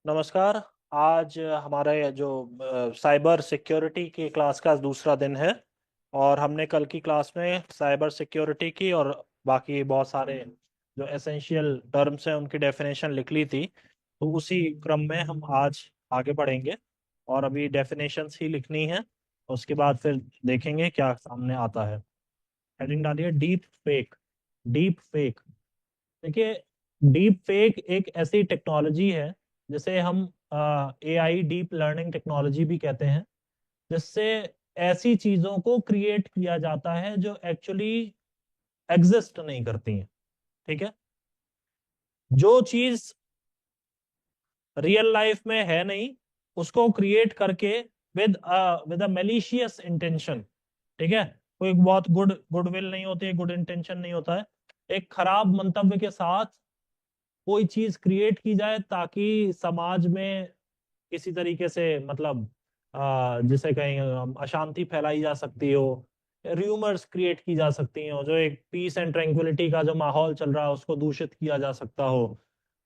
नमस्कार। आज हमारे जो साइबर सिक्योरिटी की क्लास का दूसरा दिन है। और हमने कल की क्लास में साइबर सिक्योरिटी की और बाकी बहुत सारे जो एसेंशियल टर्म्स हैं उनकी डेफिनेशन लिख ली थी। तो उसी क्रम में हम आज आगे बढ़ेंगे और अभी डेफिनेशंस ही लिखनी है। उसके बाद फिर देखेंगे क्या सामने आता है। हेडिंग डालिए डीप फेक। डीप फेक, देखिए, डीप फेक एक ऐसी टेक्नोलॉजी है जिसे हम एआई डीप लर्निंग टेक्नोलॉजी भी कहते हैं, जिससे ऐसी चीजों को क्रिएट किया जाता है जो एक्चुअली एग्जिस्ट नहीं करती हैं। ठीक है, जो चीज रियल लाइफ में है नहीं उसको क्रिएट करके विद अ मेलिशियस इंटेंशन। ठीक है, कोई बहुत गुडविल नहीं होती है, गुड इंटेंशन नहीं होता है, एक खराब मंतव्य के साथ कोई चीज क्रिएट की जाए ताकि समाज में किसी तरीके से मतलब जिसे कहीं अशांति फैलाई जा सकती हो, र्यूमर्स क्रिएट की जा सकती हो, जो एक पीस एंड ट्रैंक्विलिटी का जो माहौल चल रहा है उसको दूषित किया जा सकता हो।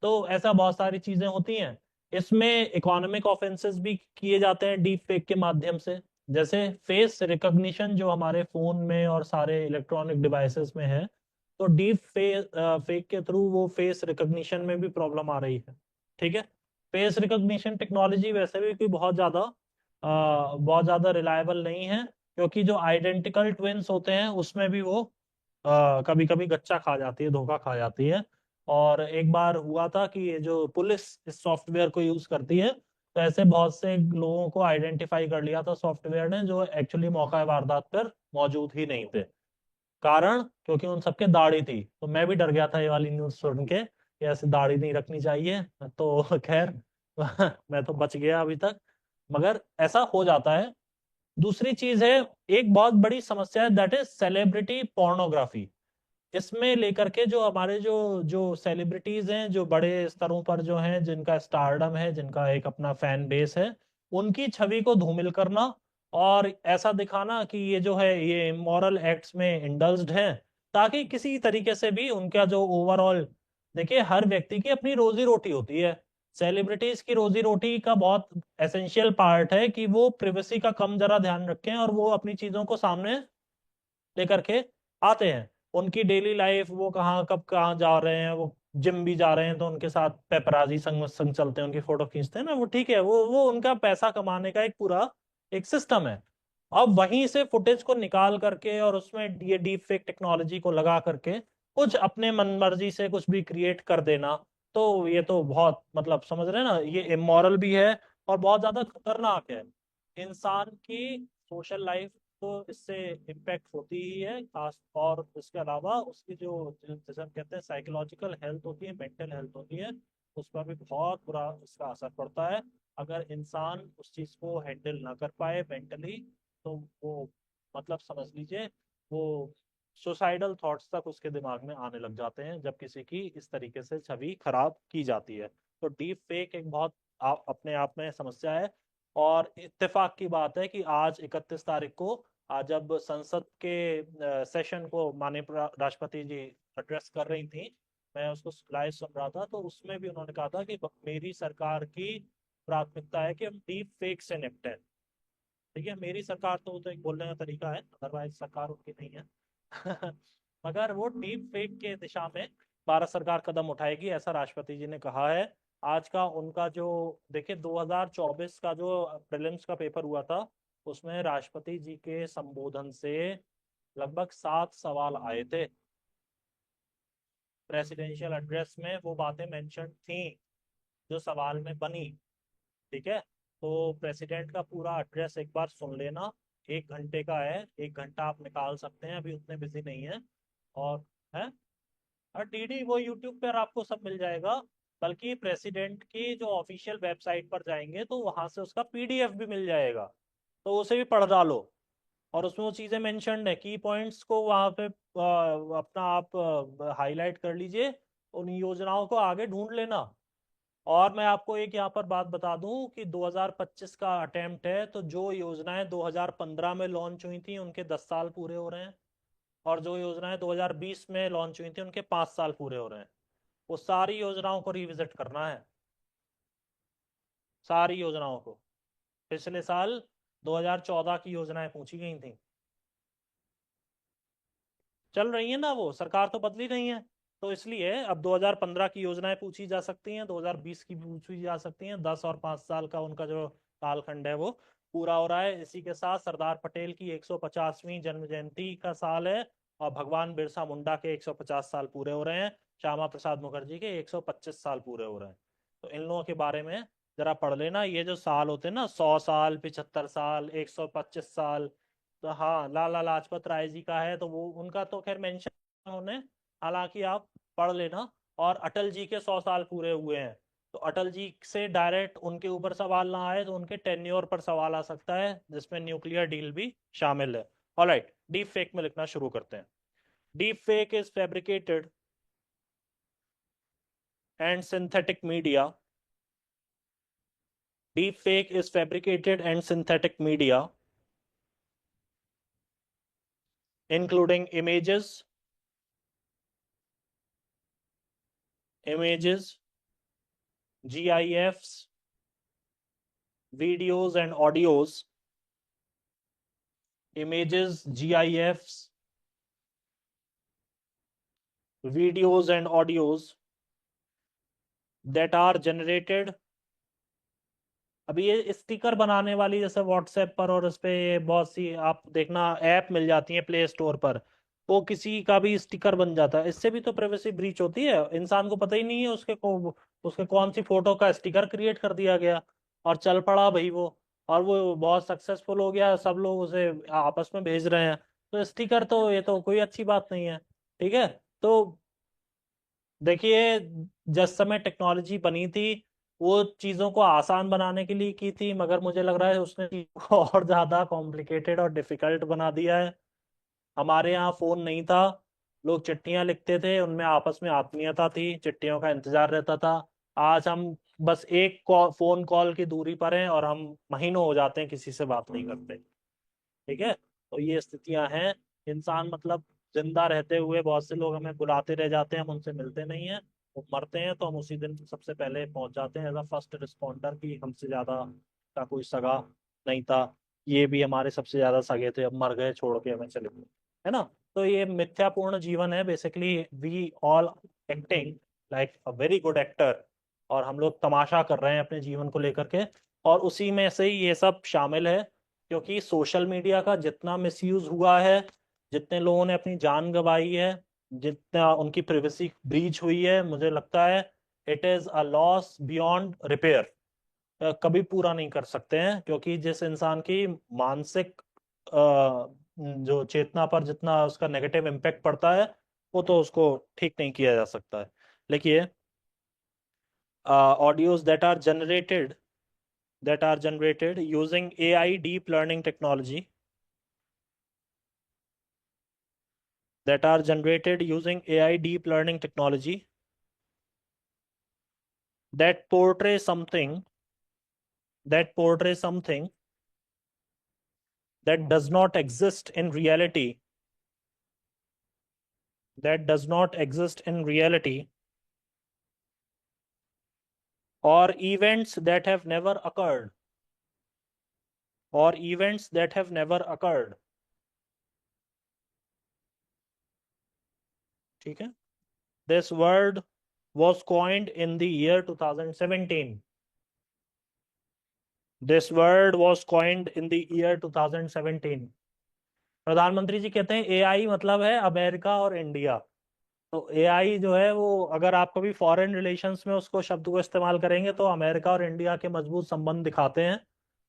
तो ऐसा बहुत सारी चीजें होती हैं। इसमें इकोनॉमिक ऑफेंसेस भी किए जाते हैं डीप फेक के माध्यम से। जैसे फेस रिकॉग्निशन जो हमारे फोन में और सारे इलेक्ट्रॉनिक डिवाइसेस में है, तो डीप फेक के थ्रू वो फेस रिकॉग्निशन में भी प्रॉब्लम आ रही है। ठीक है, फेस रिकॉग्निशन टेक्नोलॉजी वैसे भी कोई बहुत ज्यादा रिलायबल नहीं है, क्योंकि जो आइडेंटिकल ट्विन्स होते हैं उसमें भी वो कभी कभी गच्चा खा जाती है, धोखा खा जाती है। और एक बार हुआ था कि ये जो पुलिस इस सॉफ्टवेयर को यूज करती है, तो ऐसे बहुत से लोगों को आइडेंटिफाई कर लिया था सॉफ्टवेयर ने, जो एक्चुअली मौका वारदात पर मौजूद ही नहीं थे। कारण क्योंकि उन सबके दाढ़ी थी। तो मैं भी डर गया था ये वाली न्यूज सुन के कि ऐसे दाढ़ी नहीं रखनी चाहिए। तो खैर मैं तो बच गया अभी तक, मगर ऐसा हो जाता है। दूसरी चीज है, एक बहुत बड़ी समस्या है, दैट इज सेलिब्रिटी पोर्नोग्राफी। इसमें लेकर के जो हमारे जो जो सेलिब्रिटीज हैं, जो बड़े स्तरों पर जो हैं, जिनका स्टारडम है, जिनका एक अपना फैन बेस है, उनकी छवि को धूमिल करना और ऐसा दिखाना कि ये जो है ये इमोरल एक्ट्स में इंडल्ज्ड है, ताकि किसी तरीके से भी उनका जो ओवरऑल, देखिए हर व्यक्ति की अपनी रोजी रोटी होती है। सेलिब्रिटीज की रोजी रोटी का बहुत एसेंशियल पार्ट है कि वो प्रिवेसी का कम जरा ध्यान रखें और वो अपनी चीजों को सामने लेकर के आते हैं। उनकी डेली लाइफ, वो कहाँ कब कहाँ जा रहे हैं, वो जिम भी जा रहे हैं तो उनके साथ पेपराजी संग संग चलते हैं, उनकी फोटो खींचते हैं ना, वो ठीक है, वो उनका पैसा कमाने का एक पूरा एक सिस्टम है। अब वहीं से फुटेज को निकाल करके और उसमें ये डीप फेक टेक्नोलॉजी को लगा करके कुछ अपने मन मर्जी से कुछ भी क्रिएट कर देना, तो ये तो बहुत मतलब समझ रहे हैं ना, ये इमोरल भी है और बहुत ज्यादा खतरनाक है। इंसान की सोशल लाइफ तो इससे इम्पेक्ट होती ही है खास, और इसके अलावा उसकी जो जैसे हम कहते हैं साइकोलॉजिकल हेल्थ होती है, मेंटल हेल्थ होती है, उस पर भी बहुत बुरा इसका असर पड़ता है। अगर इंसान उस चीज को हैंडल ना कर पाए मेंटली, तो वो मतलब समझ लीजिए वो सुसाइडल थॉट्स तक उसके दिमाग में आने लग जाते हैं जब किसी की इस तरीके से छवि खराब की जाती है। तो डीप फेक एक बहुत अपने आप में समस्या है। और इत्तेफाक की बात है कि आज 31 तारीख को, आज जब संसद के सेशन को माननीय राष्ट्रपति जी एड्रेस कर रही थी, मैं उसको लाइव सुन रहा था, तो उसमें भी उन्होंने कहा था कि मेरी सरकार की प्राथमिकता है कि हम डीप फेक से निपटें। ठीक है, मेरी सरकार तो वो तो एक बोलने का तरीका है, अदरवाइज सरकार उनकी नहीं है। मगर वो डीप फेक के दिशा में भारत सरकार कदम उठाएगी, ऐसा राष्ट्रपति जी ने कहा है। आज का उनका जो, देखिए 2024 का जो प्रीलिम्स का पेपर हुआ था, उसमें राष्ट्रपति जी के संबोधन से लगभग 7 सवाल आए थे। प्रेसिडेंशियल एड्रेस में वो बातें मेंशन थी जो सवाल में बनी। ठीक है, तो प्रेसिडेंट का पूरा एड्रेस एक बार सुन लेना। 1 घंटे का है, 1 घंटा आप निकाल सकते हैं, अभी उतने बिजी नहीं है। और है, और डीडी वो यूट्यूब पर आपको सब मिल जाएगा। बल्कि प्रेसिडेंट की जो ऑफिशियल वेबसाइट पर जाएंगे तो वहां से उसका पीडीएफ भी मिल जाएगा, तो उसे भी पढ़ डालो। और उसमें वो चीजें मेंशन्ड है, की पॉइंट्स को वहां पे अपना आप हाईलाइट कर लीजिए, उन योजनाओं को आगे ढूंढ लेना। और मैं आपको एक यहाँ पर बात बता दूं कि 2025 का अटेम्प्ट है, तो जो योजनाएं 2015 में लॉन्च हुई थी उनके 10 साल पूरे हो रहे हैं, और जो योजनाएं 2020 में लॉन्च हुई थी उनके 5 साल पूरे हो रहे हैं। वो सारी योजनाओं को रिविजिट करना है। सारी योजनाओं को। पिछले साल 2014 की योजनाएं पूछी गई थी। चल रही है ना, वो सरकार तो बदली नहीं है, तो इसलिए अब 2015 की योजनाएं पूछी जा सकती हैं, 2020 की पूछी जा सकती हैं। 10 और 5 साल का उनका जो कालखंड है वो पूरा हो रहा है। इसी के साथ सरदार पटेल की 150वीं जन्म जयंती का साल है, और भगवान बिरसा मुंडा के 150 साल पूरे हो रहे हैं। श्यामा प्रसाद मुखर्जी के 125 साल पूरे हो रहे हैं। तो इन लोगों के बारे में जरा पढ़ लेना। ये जो साल होते हैं ना, 100 साल, 75 साल, 125 साल, तो हाँ, लाला लाजपत राय जी का है, तो वो उनका तो खैर मेंशन उन्होंने, हालांकि आप पढ़ लेना। और अटल जी के 100 साल पूरे हुए हैं, तो अटल जी से डायरेक्ट उनके ऊपर सवाल ना आए तो उनके टेन्योर पर सवाल आ सकता है, जिसमें न्यूक्लियर डील भी शामिल है। ऑलराइट, डीप फेक में लिखना शुरू करते हैं। Deep fake is fabricated and synthetic media. Deep fake is fabricated and synthetic media, including images, GIFs, videos and audios, images, GIFs, videos and audios that are generated। अभी ये sticker बनाने वाली, जैसे व्हाट्सएप पर और उस पे बहुत सी आप देखना ऐप मिल जाती है प्ले स्टोर पर, वो किसी का भी स्टिकर बन जाता है। इससे भी तो प्राइवेसी ब्रीच होती है, इंसान को पता ही नहीं है उसके कौन सी फोटो का स्टिकर क्रिएट कर दिया गया, और चल पड़ा भाई वो, और वो बहुत सक्सेसफुल हो गया, सब लोग उसे आपस में भेज रहे हैं। तो स्टिकर तो, ये तो कोई अच्छी बात नहीं है। ठीक है, तो देखिए, जिस समय टेक्नोलॉजी बनी थी, वो चीज़ों को आसान बनाने के लिए की थी, मगर मुझे लग रहा है उसने चीज़ों को और ज़्यादा कॉम्प्लिकेटेड और डिफिकल्ट बना दिया है। हमारे यहाँ फ़ोन नहीं था, लोग चिट्ठियां लिखते थे, उनमें आपस में आत्मीयता थी, चिट्ठियों का इंतजार रहता था। आज हम बस एक फ़ोन कॉल की दूरी पर हैं, और हम महीनों हो जाते हैं किसी से बात नहीं करते। ठीक है, तो ये स्थितियां हैं। इंसान मतलब जिंदा रहते हुए बहुत से लोग हमें बुलाते रह जाते हैं, हम उनसे मिलते नहीं हैं। वो मरते हैं तो हम उसी दिन सबसे पहले पहुंच जाते हैं एज अ फर्स्ट रिस्पॉन्डर, की हमसे ज्यादा का कोई सगा नहीं था। ये भी हमारे सबसे ज्यादा सगे थे, अब मर गए, छोड़ के हमें चले गए, है ना। तो ये मिथ्यापूर्ण जीवन है basically. We all acting like a very good actor, और हम लोग तमाशा कर रहे हैं अपने जीवन को लेकर के, और उसी में से ही ये सब शामिल है। क्योंकि सोशल मीडिया का जितना मिसयूज हुआ है, जितने लोगों ने अपनी जान गंवाई है, जितना उनकी प्राइवेसी ब्रीच हुई है, मुझे लगता है it is a loss beyond repair. कभी पूरा नहीं कर सकते हैं, क्योंकि जिस इंसान की मानसिक जो चेतना पर जितना उसका नेगेटिव इम्पैक्ट पड़ता है, वो तो उसको ठीक नहीं किया जा सकता है। देखिए, audios that are generated using AI deep learning technology, that are generated using AI deep learning technology, that portray something, that portray something that does not exist in reality, that does not exist in reality, or events that have never occurred, or events that have never occurred। ठीक है, this word was coined in the year 2017। This word was coined in the year 2017। प्रधानमंत्री जी कहते हैं AI मतलब है America और India. तो AI जो है वो, अगर आप कभी फॉरेन रिलेशंस में उसको शब्द को इस्तेमाल करेंगे, तो अमेरिका और इंडिया के मजबूत संबंध दिखाते हैं।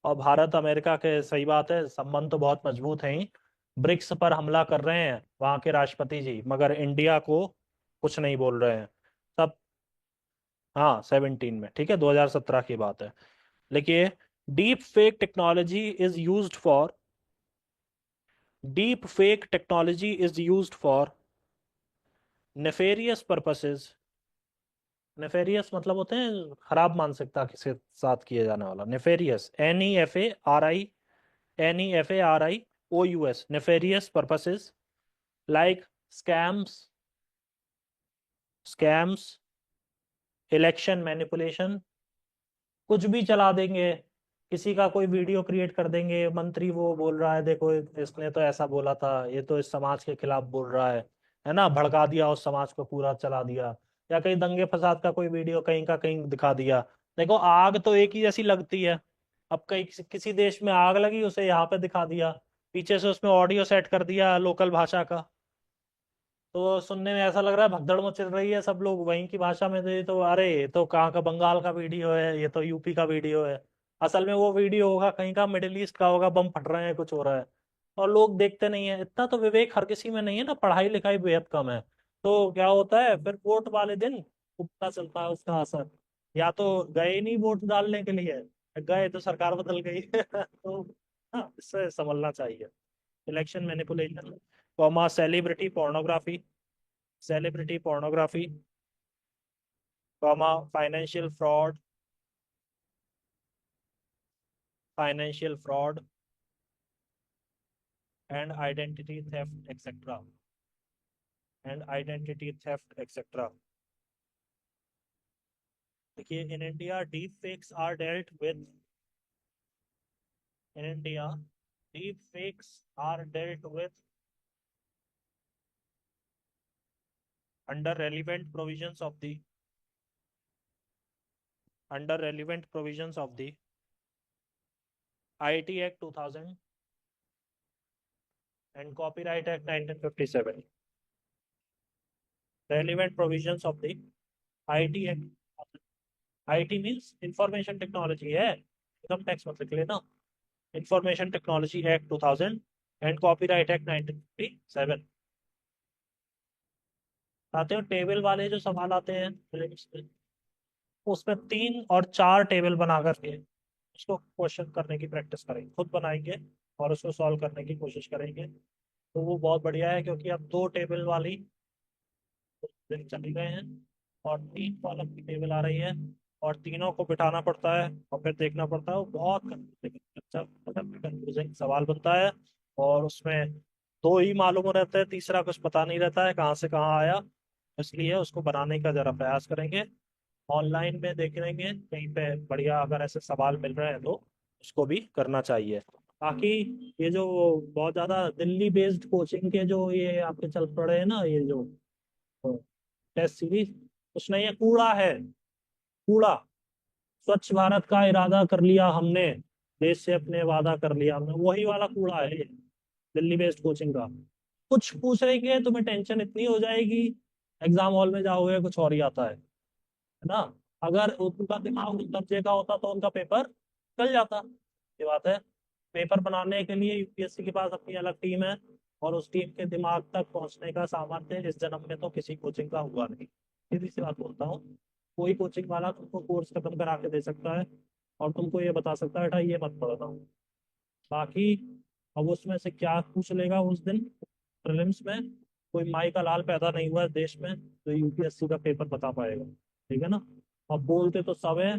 और भारत अमेरिका के, सही बात है, संबंध तो बहुत मजबूत हैं ही। ब्रिक्स पर हमला कर रहे हैं वहां के राष्ट्रपति जी, मगर इंडिया को कुछ नहीं बोल रहे हैं सब। हाँ, 17 में, ठीक है, 2017 की बात है। देखिए, deep fake technology is used for deep fake technology is used for nefarious purposes। Nefarious मतलब होते हैं खराब मानसिकता के साथ किया जाने वाला, nefarious, NEFARI nefarious purposes, like scams, scams, election manipulation, कुछ भी चला देंगे, किसी का कोई वीडियो क्रिएट कर देंगे, मंत्री वो बोल रहा है देखो इसने तो ऐसा बोला था, ये तो इस समाज के खिलाफ बोल रहा है ना, भड़का दिया उस समाज को, पूरा चला दिया। या कहीं दंगे फसाद का कोई वीडियो कहीं का कहीं दिखा दिया। देखो आग तो एक ही जैसी लगती है, अब कहीं किसी देश में आग लगी उसे यहाँ पे दिखा दिया, पीछे से उसमें ऑडियो सेट कर दिया लोकल भाषा का, तो सुनने में ऐसा लग रहा है भगदड़ मच रही है, सब लोग वहीं की भाषा में, तो ये तो अरे ये तो कहाँ का बंगाल का वीडियो है, ये तो यूपी का वीडियो है। असल में वो वीडियो होगा कहीं का मिडिल ईस्ट का होगा, बम फट रहे हैं, कुछ हो रहा है, और लोग देखते नहीं है। इतना तो विवेक हर किसी में नहीं है ना, पढ़ाई लिखाई बेहद कम है। तो क्या होता है फिर वोट वाले दिन पता चलता है उसका असर, या तो गए नहीं वोट डालने के लिए, गए तो सरकार बदल गई तो हाँ, इससे संभलना चाहिए। Election manipulation, comma celebrity pornography, celebrity pornography, comma financial fraud and identity theft, etc. And identity theft, etc. देखिए in India deepfakes are dealt with, in India deepfakes are dealt with under relevant provisions of the IT Act 2000 and Copyright Act 1957. Relevant provisions of the IT Act, IT means information technology है, income tax मत लिख लेना, information technology act 2000 and copyright act 1957। आते हो table वाले जो सवाल आते हैं prelims में, उसमें 3 और 4 टेबल बना करके उसको क्वेश्चन करने की प्रैक्टिस करेंगे, खुद बनाएंगे और उसको सॉल्व करने की कोशिश करेंगे, तो वो बहुत बढ़िया है, क्योंकि अब 2 टेबल वाली दिन चले गए हैं और 3 कॉलम की टेबल आ रही है, और तीनों को बिठाना पड़ता है और फिर देखना पड़ता है, वो बहुत अच्छा मतलब कंफ्यूजिंग सवाल बनता है। और उसमें 2 ही मालूम रहता है, तीसरा कुछ पता नहीं रहता है कहाँ से कहाँ आया, इसलिए उसको बनाने का जरा प्रयास करेंगे। ऑनलाइन में देख लेंगे कहीं पे बढ़िया अगर ऐसे सवाल मिल रहे हैं तो उसको भी करना चाहिए। बाकी ये जो बहुत ज्यादा दिल्ली बेस्ड कोचिंग के जो ये आपके चल पड़े हैं ना, ये जो टेस्ट सीरीज, कुछ नहीं है, कूड़ा है, कूड़ा। स्वच्छ भारत का इरादा कर लिया हमने, देश से अपने वादा कर लिया हमने, वही वाला कूड़ा है ये, दिल्ली बेस्ड कोचिंग का। कुछ पूछ रहे कि तुम्हें टेंशन इतनी हो जाएगी, एग्जाम हॉल में जाओगे कुछ और ही आता है ना। अगर उनका दिमाग उस दर्जे का होता तो उनका पेपर चल जाता, ये बात है। पेपर बनाने के लिए यूपीएससी के पास अपनी अलग टीम है, और उस टीम के दिमाग तक पहुंचने का सामर्थ्य इस जन्म में तो किसी कोचिंग का हुआ नहीं। सीधी सी बात बोलता हूँ, कोई कोचिंग वाला तुमको कोर्स खत्म करा के दे सकता है और तुमको ये बता सकता है बेटा ये मत पढ़ना, बाकी अब उसमें से क्या पूछ लेगा उस दिन प्रीलिम्स में, कोई माई का लाल पैदा नहीं हुआ है देश में तो यूपीएससी का पेपर बता पाएगा, ठीक है ना। अब बोलते तो सब है,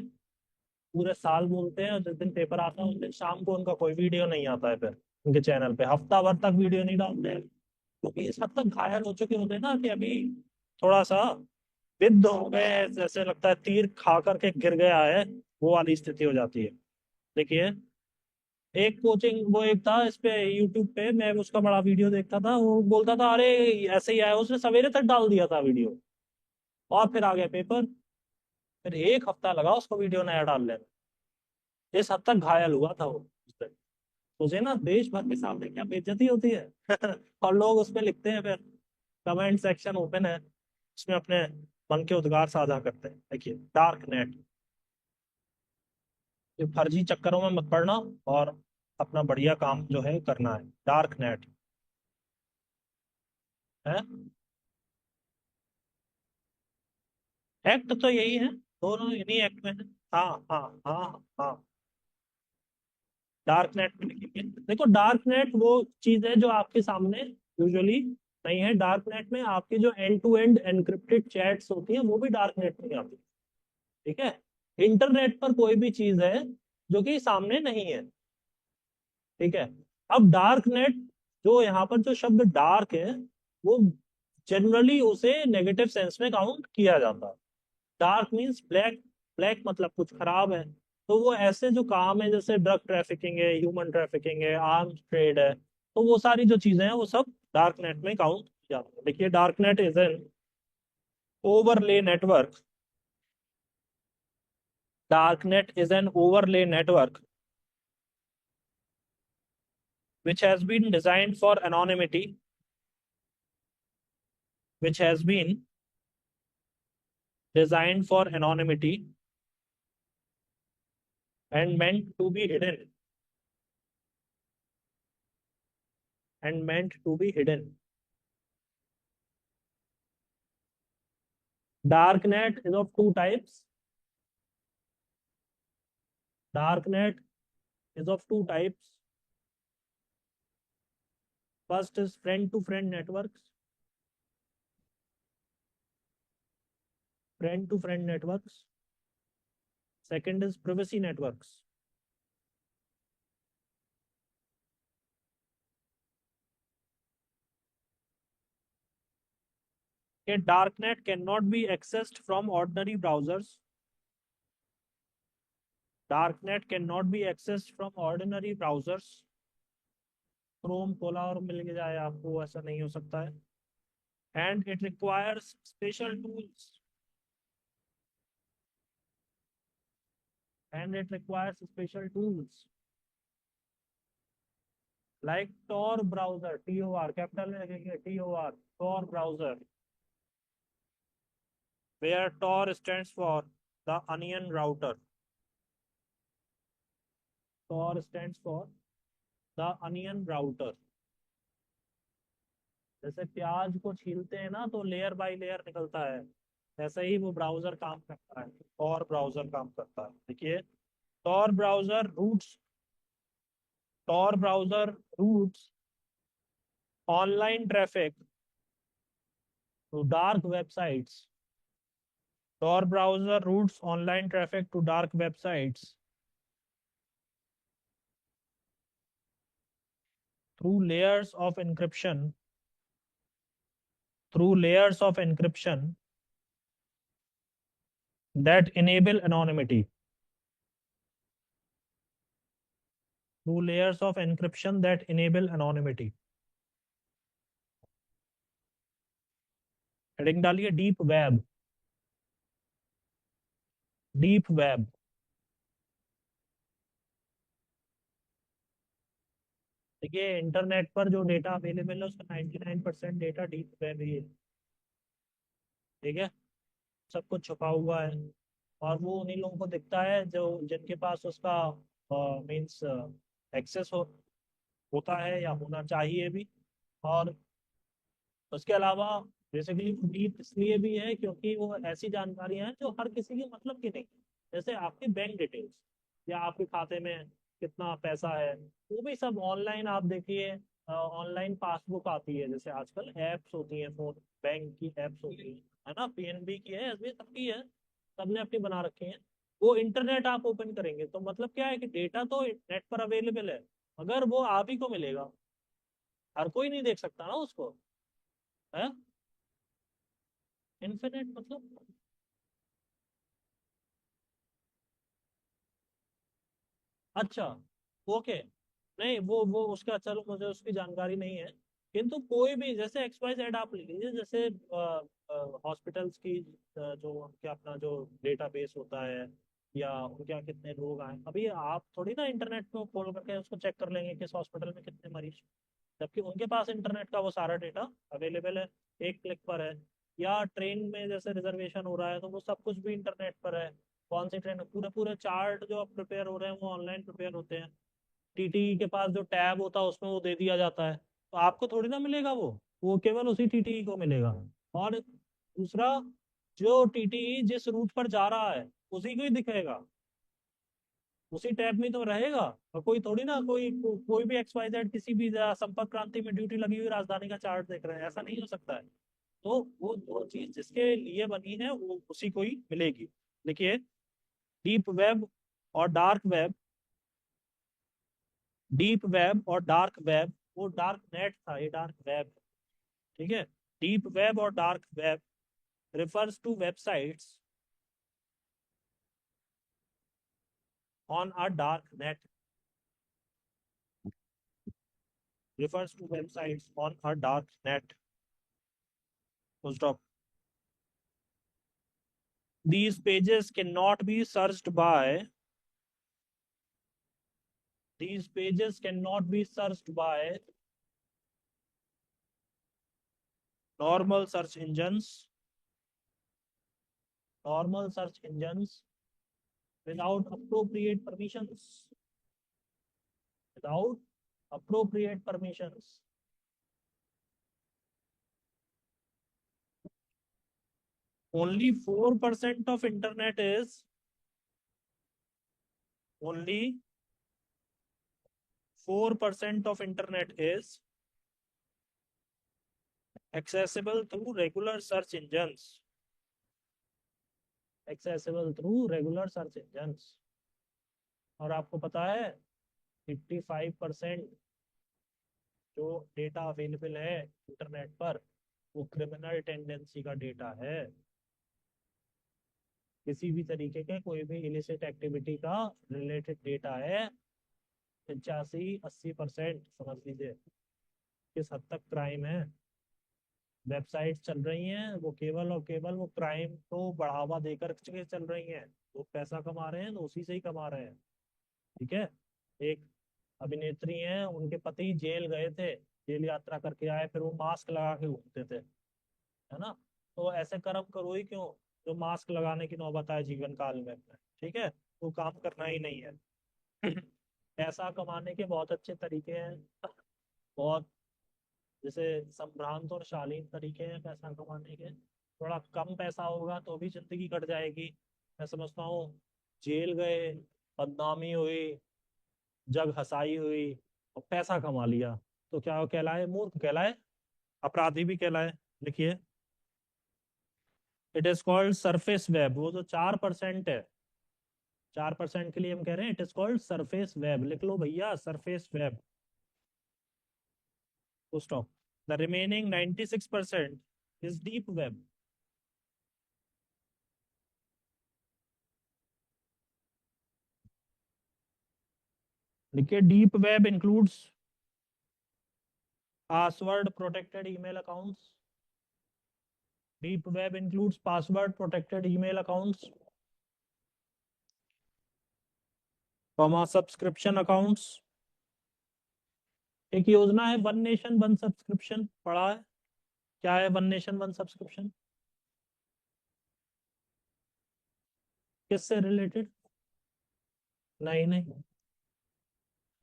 पूरे साल बोलते हैं, और जिस दिन पेपर आता है उस दिन शाम को उनका कोई वीडियो नहीं आता है, फिर उनके चैनल पे हफ्ता भर तक वीडियो नहीं डालते हैं, क्योंकि इस हद तक घायल हो चुके होते हैं ना कि अभी थोड़ा सा विद्ध हो गए, जैसे लगता है तीर खा करके गिर गया है, वो वाली स्थिति हो जाती है। देखिए एक कोचिंग वो एक था इस पे यूट्यूब पे, मैं उसका बड़ा वीडियो देखता था, वो बोलता था अरे ऐसे ही आया, उसने सवेरे तक डाल दिया था वीडियो, और फिर आ गया पेपर, फिर 1 हफ्ता लगा उसको वीडियो नया डालने में, इस हद तक घायल हुआ था वो उस दिन। मुझे ना देश भर के सामने क्या बेइज्जती होती है और लोग उसमें लिखते हैं फिर, कमेंट सेक्शन ओपन है, उसमें अपने मन के उद्गार साझा करते हैं। देखिए डार्क नेट, ये फर्जी चक्करों में मत पड़ना और अपना बढ़िया काम जो है करना है। डार्क नेट है, एक्ट तो यही है, दोनों इन्हीं एक्ट में है। हाँ हाँ हाँ हाँ, डार्क नेट में लिखेंगे। देखो डार्क नेट वो चीज है जो आपके सामने यूजुअली नहीं है, डार्क नेट में आपकी जो end to end encrypted chats होती हैं वो भी डार्क नेट में आती है, ठीक है। इंटरनेट पर कोई भी चीज है जो कि सामने नहीं है, ठीक है। अब डार्क नेट, जो यहाँ पर जो शब्द डार्क है वो जनरली उसे नेगेटिव सेंस में काउंट किया जाता है। डार्क मीन्स ब्लैक, ब्लैक मतलब कुछ खराब है, तो वो ऐसे जो काम है जैसे ड्रग ट्रैफिकिंग है, ह्यूमन ट्रैफिकिंग है, आर्म्स ट्रेड है, तो वो सारी जो चीजें हैं वो सब डार्क नेट में काउंट जाती है। देखिए, dark net is an overlay network. Darknet is an overlay network which has been designed for anonymity, which has been designed for anonymity and meant to be hidden, and meant to be hidden. Darknet is of two types. Darknet is of two types. First is friend to friend networks. Friend to friend networks. Second is privacy networks. A darknet cannot be accessed from ordinary browsers. Darknet cannot be accessed from ordinary browsers. Chrome खोला और मिल जाए आपको, ऐसा नहीं हो सकता है। And it requires special tools, and it requires special tools like tor browser, TOR capital में लगेंगे, TOR, tor browser, where tor stands for the onion router, tor stands for the onion router। जैसे प्याज को छीलते हैं ना तो layer by layer निकलता है, ऐसे ही वो ब्राउजर काम करता है, tor ब्राउजर काम करता है। देखिए, tor browser routes, tor browser routes online traffic to dark websites. Tor browser routes online traffic to dark websites through layers of encryption, through layers of encryption that enable anonymity, through layers of encryption that enable anonymity। Heading डालिए deep web, deep web. देखिए, internet पर जो data available है उसका 99% data deep web ही है। ठीक है, सब कुछ छुपा हुआ है और वो उन्हीं लोगों को दिखता है जो जिनके पास उसका मीन्स एक्सेस होता है या होना चाहिए भी। और उसके अलावा बेसिकली डीप इसलिए भी है क्योंकि वो ऐसी जानकारियां हैं जो हर किसी के मतलब की नहीं। जैसे आपकी बैंक डिटेल्स या आपके खाते में कितना पैसा है, वो भी सब ऑनलाइन आप देखिए। ऑनलाइन पासबुक आती है, जैसे आजकल एप्स होती हैं, फोन बैंक की एप्स होती है ना, PNB की है, SBI सबकी है, सबने अपनी बना रखी है। वो इंटरनेट आप ओपन करेंगे तो मतलब क्या है कि डेटा तो नेट पर अवेलेबल है, मगर वो आप ही को मिलेगा, हर कोई नहीं देख सकता ना उसको, है। इन्फिनिट मतलब, अच्छा, ओके, नहीं वो उसका, चलो मुझे उसकी जानकारी नहीं है। किंतु कोई भी जैसे XYZ आप ले लीजिए, जैसे हॉस्पिटल्स की जो उनके अपना जो डेटाबेस होता है, या उनके यहाँ कितने लोग आए, अभी आप थोड़ी ना इंटरनेट को खोल करके उसको चेक कर लेंगे किस हॉस्पिटल में कितने मरीज, जबकि उनके पास इंटरनेट का वो सारा डेटा अवेलेबल है, एक क्लिक पर है। या ट्रेन में जैसे रिजर्वेशन हो रहा है तो वो सब कुछ भी इंटरनेट पर है, कौन सी ट्रेन, पूरे पूरे चार्ट जो अब प्रिपेयर हो रहे हैं वो ऑनलाइन प्रिपेयर होते हैं। TTE के पास जो टैब होता है उसमें वो दे दिया जाता है, तो आपको थोड़ी ना मिलेगा वो केवल उसी TTE को मिलेगा। और दूसरा, जो TTE जिस रूट पर जा रहा है उसी को ही दिखेगा, उसी टैब में तो रहेगा। और कोई थोड़ी ना कोई भी XYZ किसी भी संपर्क क्रांति में ड्यूटी लगी हुई राजधानी का चार्ट देख रहे हैं, ऐसा नहीं हो सकता है। तो वो चीज जिसके लिए बनी है वो उसी को ही मिलेगी। देखिए, डीप वेब और डार्क वेब, डीप वेब और डार्क वेब, वो डार्क नेट था, ये डार्क वेब। ठीक है, डीप वेब और dark web refers to websites on a dark net refers to websites on a dark net. Full stop. These pages cannot be searched by normal search engines without appropriate permissions. Only 4% of internet is only 4% of internet is accessible through regular search engines. और आपको पता है 85% जो data available है internet पर वो criminal tendency का data है। किसी भी तरीके के कोई भी इलिसिट एक्टिविटी का रिलेटेड डेटा है 85-80% समझ लीजिए। किस हद तक क्राइम है, वेबसाइट चल रही हैं वो केवल और केवल वो क्राइम को बढ़ावा देकर के चल रही हैं। वो पैसा कमा रहे हैं तो उसी से ही कमा रहे हैं। ठीक है, एक अभिनेत्री हैं, उनके पति जेल गए थे, जेल यात्रा करके आए, फिर वो मास्क लगा के घूमते थे, है ना। तो ऐसे कर्म करो ही क्यों जो मास्क लगाने की नौबत आए जीवन काल में अपने। ठीक है, वो काम करना ही नहीं है। पैसा कमाने के बहुत अच्छे तरीके हैं, बहुत जैसे संभ्रांत और शालीन तरीके हैं पैसा कमाने के। थोड़ा कम पैसा होगा तो भी जिंदगी कट जाएगी। मैं समझता हूँ जेल गए, बदनामी हुई, जग हंसाई हुई और पैसा कमा लिया तो क्या वो कहलाए? मूर्ख कहलाए, अपराधी भी कहलाए। लिखिए, it is called surface web. वो जो 4% है, 4% के लिए हम कह रहे हैं it is called surface web. लिख लो भैया, surface web. Stop. The remaining 96% is deep web. देखिए, deep web includes password protected email accounts. Deep web includes password protected email accounts, comma subscription accounts. एक योजना है वन नेशन वन सब्सक्रिप्शन, पढ़ा है? क्या है वन नेशन वन सब्सक्रिप्शन? किससे related? नहीं नहीं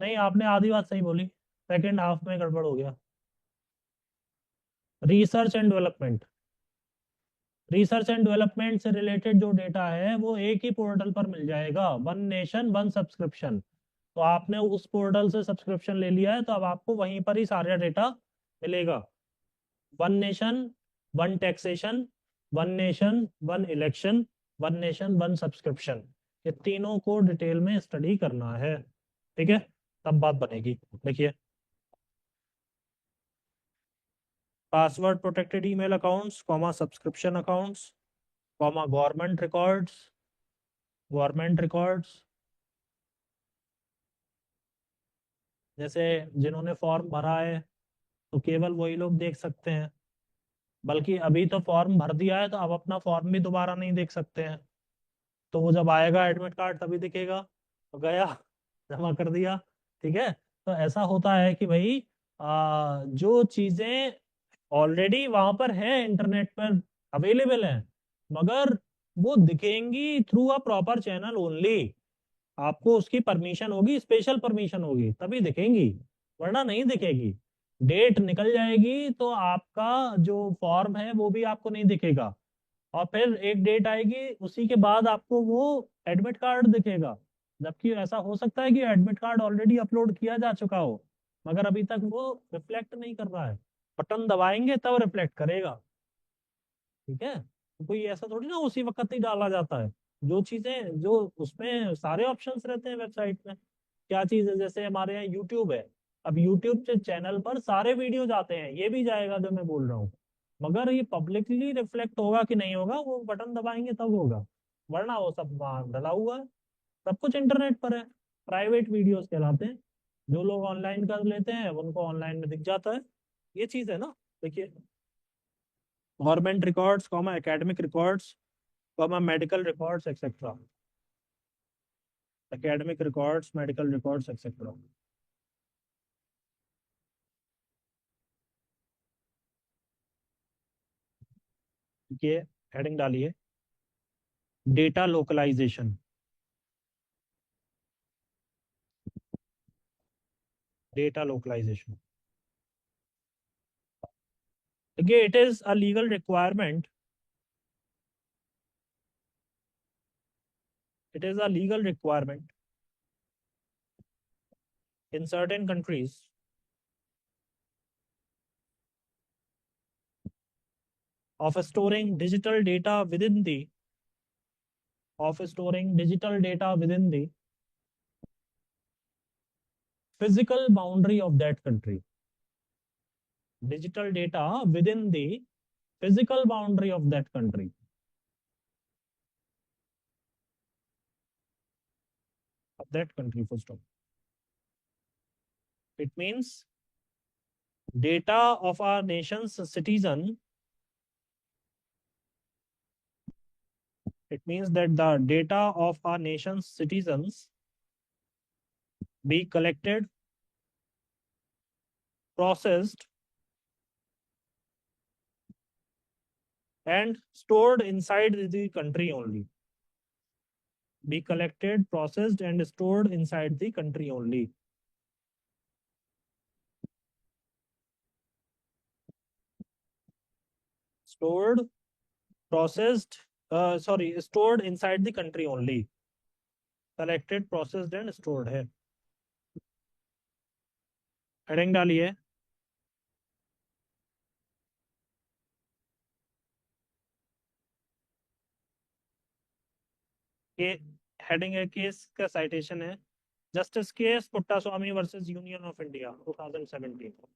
नहीं, आपने आधी बात सही बोली, सेकंड हाफ में गड़बड़ हो गया। Research and development, research and development से रिलेटेड जो डेटा है वो एक ही पोर्टल पर मिल जाएगा, वन नेशन वन सब्सक्रिप्शन। तो आपने उस पोर्टल से सब्सक्रिप्शन ले लिया है तो अब आपको वहीं पर ही सारा डेटा मिलेगा। One nation one taxation, one nation one election, one nation one subscription, ये तीनों को डिटेल में स्टडी करना है। ठीक है, तब बात बनेगी। देखिए, password protected email accounts, comma subscription accounts, comma government records. जैसे जिन्होंने फॉर्म भरा है तो केवल वही लोग देख सकते हैं, बल्कि अभी तो फॉर्म भर दिया है तो अब अपना फॉर्म भी दोबारा नहीं देख सकते हैं। तो वो जब आएगा एडमिट कार्ड तभी दिखेगा, तो गया जमा कर दिया। ठीक है, तो ऐसा होता है कि भाई जो चीजें ऑलरेडी वहां पर है इंटरनेट पर अवेलेबल है, मगर वो दिखेंगी through a proper channel only. आपको उसकी परमिशन होगी, स्पेशल परमिशन होगी, तभी दिखेंगी, वरना नहीं दिखेगी। डेट निकल जाएगी तो आपका जो फॉर्म है वो भी आपको नहीं दिखेगा, और फिर एक डेट आएगी उसी के बाद आपको वो एडमिट कार्ड दिखेगा। जबकि ऐसा हो सकता है कि एडमिट कार्ड ऑलरेडी अपलोड किया जा चुका हो, मगर अभी तक वो रिफ्लेक्ट नहीं कर रहा है। बटन दबाएंगे तब रिफ्लेक्ट करेगा। ठीक है, तो कोई ऐसा थोड़ी ना उसी वक्त ही डाला जाता है। जो चीजें जो उसमें सारे ऑप्शंस रहते हैं वेबसाइट में। क्या चीज है, जैसे हमारे यहाँ यूट्यूब है, अब यूट्यूब के चैनल पर सारे वीडियो जाते हैं, ये भी जाएगा जो मैं बोल रहा हूँ, मगर ये पब्लिकली रिफ्लेक्ट होगा कि नहीं होगा वो बटन दबाएंगे तब होगा, वरना वो सब वहाँ डला हुआ है। सब कुछ इंटरनेट पर है। प्राइवेट वीडियोस कहलाते हैं, जो लोग ऑनलाइन कर लेते हैं उनको ऑनलाइन में दिख जाता है। ये चीज है ना। देखिए, government records, comma academic records, comma medical records etcetera. Academic records, medical records etcetera. ये हेडिंग डालिए, डेटा लोकलाइजेशन। डेटा लोकलाइजेशन, देखिए, it is a legal requirement. It is a legal requirement in certain countries of storing digital data within the physical boundary of that country. Digital data within the physical boundary of that country. Of that country, first stop. It means data of our nation's citizen. It means that the data of our nation's citizens be collected, processed, and stored inside the country only. Be collected, processed, and stored inside the country only. Stored, processed, stored inside the country only. Collected, processed, and stored है। Heading डालिए, के heading है, case का citation है, justice case Puttaswamy versus union of India 2017।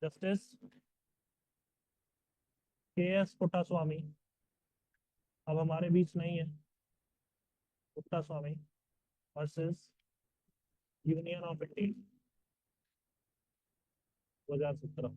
Justice KS Puttaswamy अब हमारे बीच नहीं है। Puttaswamy versus union of India 2017।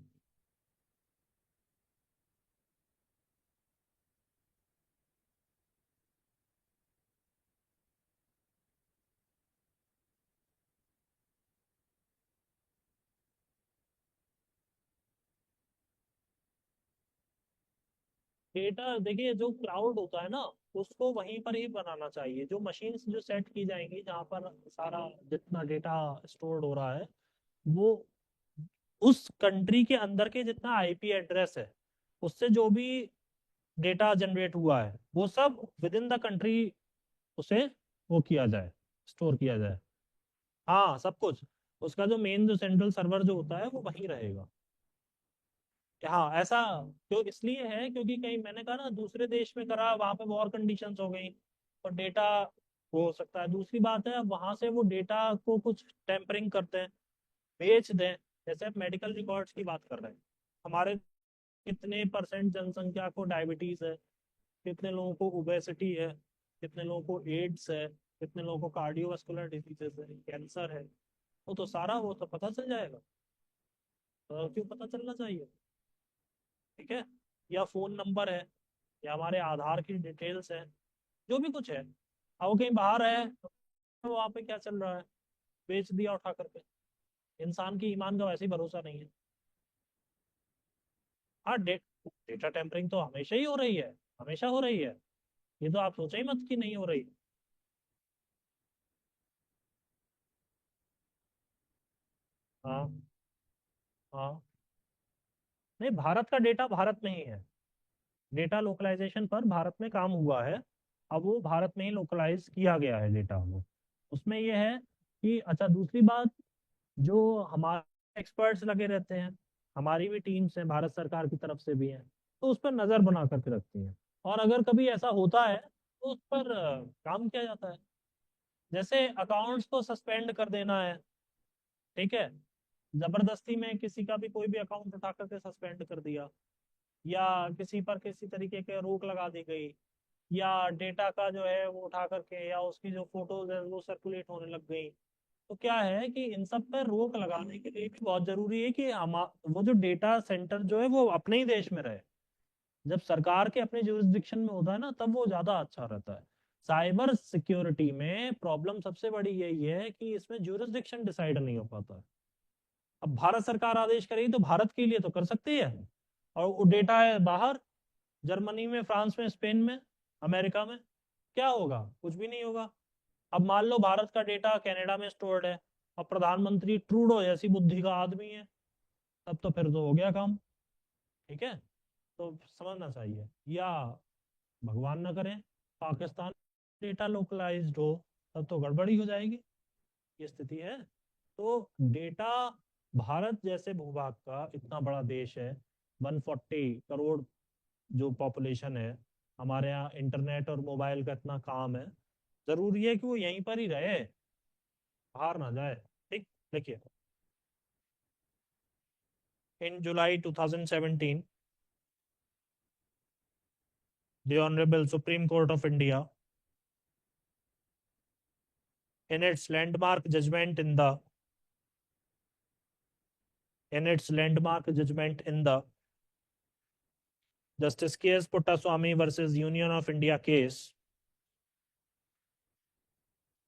Data देखिए, जो क्लाउड होता है ना, उसको वहीं पर ही बनाना चाहिए। जो मशीन्स जो सेट की जाएंगी जहाँ पर सारा जितना डेटा स्टोर्ड हो रहा है, वो उस कंट्री के अंदर के जितना आईपी एड्रेस है, उससे जो भी डेटा जनरेट हुआ है वो सब विद इन द कंट्री उसे वो किया जाए, स्टोर किया जाए। हाँ, सब कुछ। उसका जो मेन जो सेंट्रल सर्वर जो होता है वो वहीं रहेगा। हाँ, ऐसा क्यों इसलिए है क्योंकि कहीं मैंने कहा ना, दूसरे देश में करा, वहां पे वॉर कंडीशंस हो गई और डेटा हो सकता है। दूसरी बात है, अब वहां से वो डेटा को कुछ टेम्परिंग करते हैं, बेच दें। जैसे आप मेडिकल रिकॉर्ड्स की बात कर रहे हैं, हमारे कितने परसेंट जनसंख्या को डायबिटीज है, कितने लोगों को ओबेसिटी है, कितने लोगों को एड्स है, कितने लोगों को कार्डियोवास्कुलर डिजीजेस है, कैंसर है, वो तो सारा वो तो पता चल जाएगा। तो क्यों पता चलना चाहिए? ठीक है। या फोन नंबर है, या हमारे आधार की डिटेल्स है, जो भी कुछ है। अब वो कहीं बाहर है तो वहाँ पे क्या चल रहा है, बेच दिया उठा करके। इंसान की ईमान का वैसे ही भरोसा नहीं है। हाँ, डेटा टेम्परिंग तो हमेशा ही हो रही है, हमेशा हो रही है। ये तो आप सोचा ही मत कि नहीं हो रही। हाँ। हाँ, नहीं, भारत का डेटा भारत में ही है। डेटा लोकलाइजेशन पर भारत में काम हुआ है। अब वो भारत में ही लोकलाइज किया गया है डेटा। वो उसमें ये है कि अच्छा, दूसरी बात, जो हमारे एक्सपर्ट्स लगे रहते हैं, हमारी भी टीम्स हैं, भारत सरकार की तरफ से भी हैं, तो उस पर नजर बना करके रखती हैं। और अगर कभी ऐसा होता है तो उस पर काम किया जाता है। जैसे अकाउंट्स को सस्पेंड कर देना है, ठीक है, जबरदस्ती में किसी का भी कोई भी अकाउंट उठा करके सस्पेंड कर दिया, या किसी पर किसी तरीके के रोक लगा दी गई, या डेटा का जो है वो उठा करके, या उसकी जो फोटोज है वो सर्कुलेट होने लग गई। तो क्या है कि इन सब पर रोक लगाने के लिए भी बहुत जरूरी है कि हम वो जो डेटा सेंटर जो है वो अपने ही देश में रहे। जब सरकार के अपने जुरिस्डिक्शन में होता है ना, तब वो ज्यादा अच्छा रहता है। साइबर सिक्योरिटी में प्रॉब्लम सबसे बड़ी यही है कि इसमें जुरिस्डिक्शन डिसाइड नहीं हो पाता है। अब भारत सरकार आदेश करेगी तो भारत के लिए तो कर सकती है, और वो डेटा है बाहर, जर्मनी में, फ्रांस में, स्पेन में, अमेरिका में, क्या होगा? कुछ भी नहीं होगा। अब मान लो भारत का डेटा कनाडा में स्टोर्ड है, और प्रधानमंत्री ट्रूडो ऐसी बुद्धि का आदमी है, तब तो फिर तो हो गया काम। ठीक है, तो समझना चाहिए। या भगवान ना करे पाकिस्तान डेटा लोकलाइज्ड हो, तब तो गड़बड़ी हो जाएगी। ये स्थिति है। तो डेटा, भारत जैसे भूभाग का इतना बड़ा देश है, 140 करोड़ जो पॉपुलेशन है, हमारे यहाँ इंटरनेट और मोबाइल का इतना काम है, जरूरी है कि वो यहीं पर ही रहे, बाहर ना जाए। ठीक, देखिए, इन जुलाई 2017, the Honorable Supreme Court of India, in its landmark judgment in the Justice K.S. Puttaswamy versus Union of India case,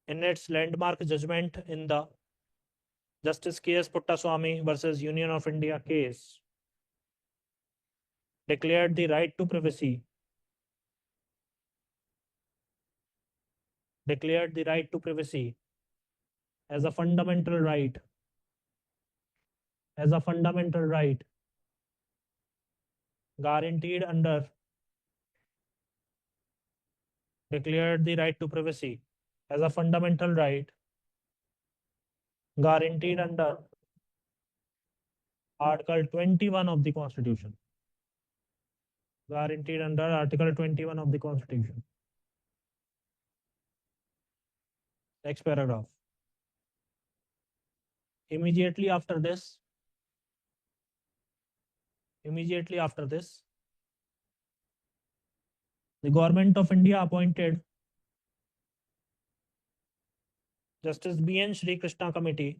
in its landmark judgment in the Justice K.S. Puttaswamy versus Union of India case, declared the right to privacy, declared the right to privacy as a fundamental right, as a fundamental right guaranteed under, declared the right to privacy as a fundamental right guaranteed under Article 21 of the Constitution. Guaranteed under Article 21 of the Constitution. Next paragraph. Immediately after this, the government of India appointed Justice B.N. Shri Krishna Committee.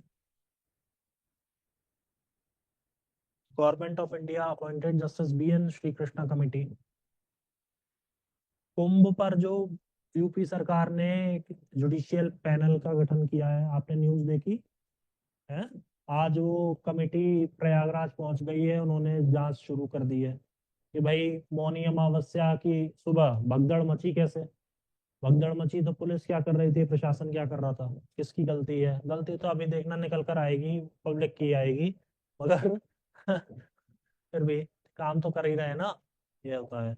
Government of India appointed Justice B.N. Shri Krishna Committee. कुंभ पर जो UP सरकार ने judicial panel का गठन किया है, आपने news देखी है? आज वो कमेटी प्रयागराज पहुंच गई है, उन्होंने जांच शुरू कर दी है कि भाई मौनी अमावस्या की सुबह भगदड़ मची कैसे। भगदड़ मची तो पुलिस क्या कर रही थी, प्रशासन क्या कर रहा था, किसकी गलती है? गलती तो अभी देखना निकल कर आएगी, पब्लिक की आएगी, मगर फिर भी काम तो कर ही रहे हैं ना। ये होता है।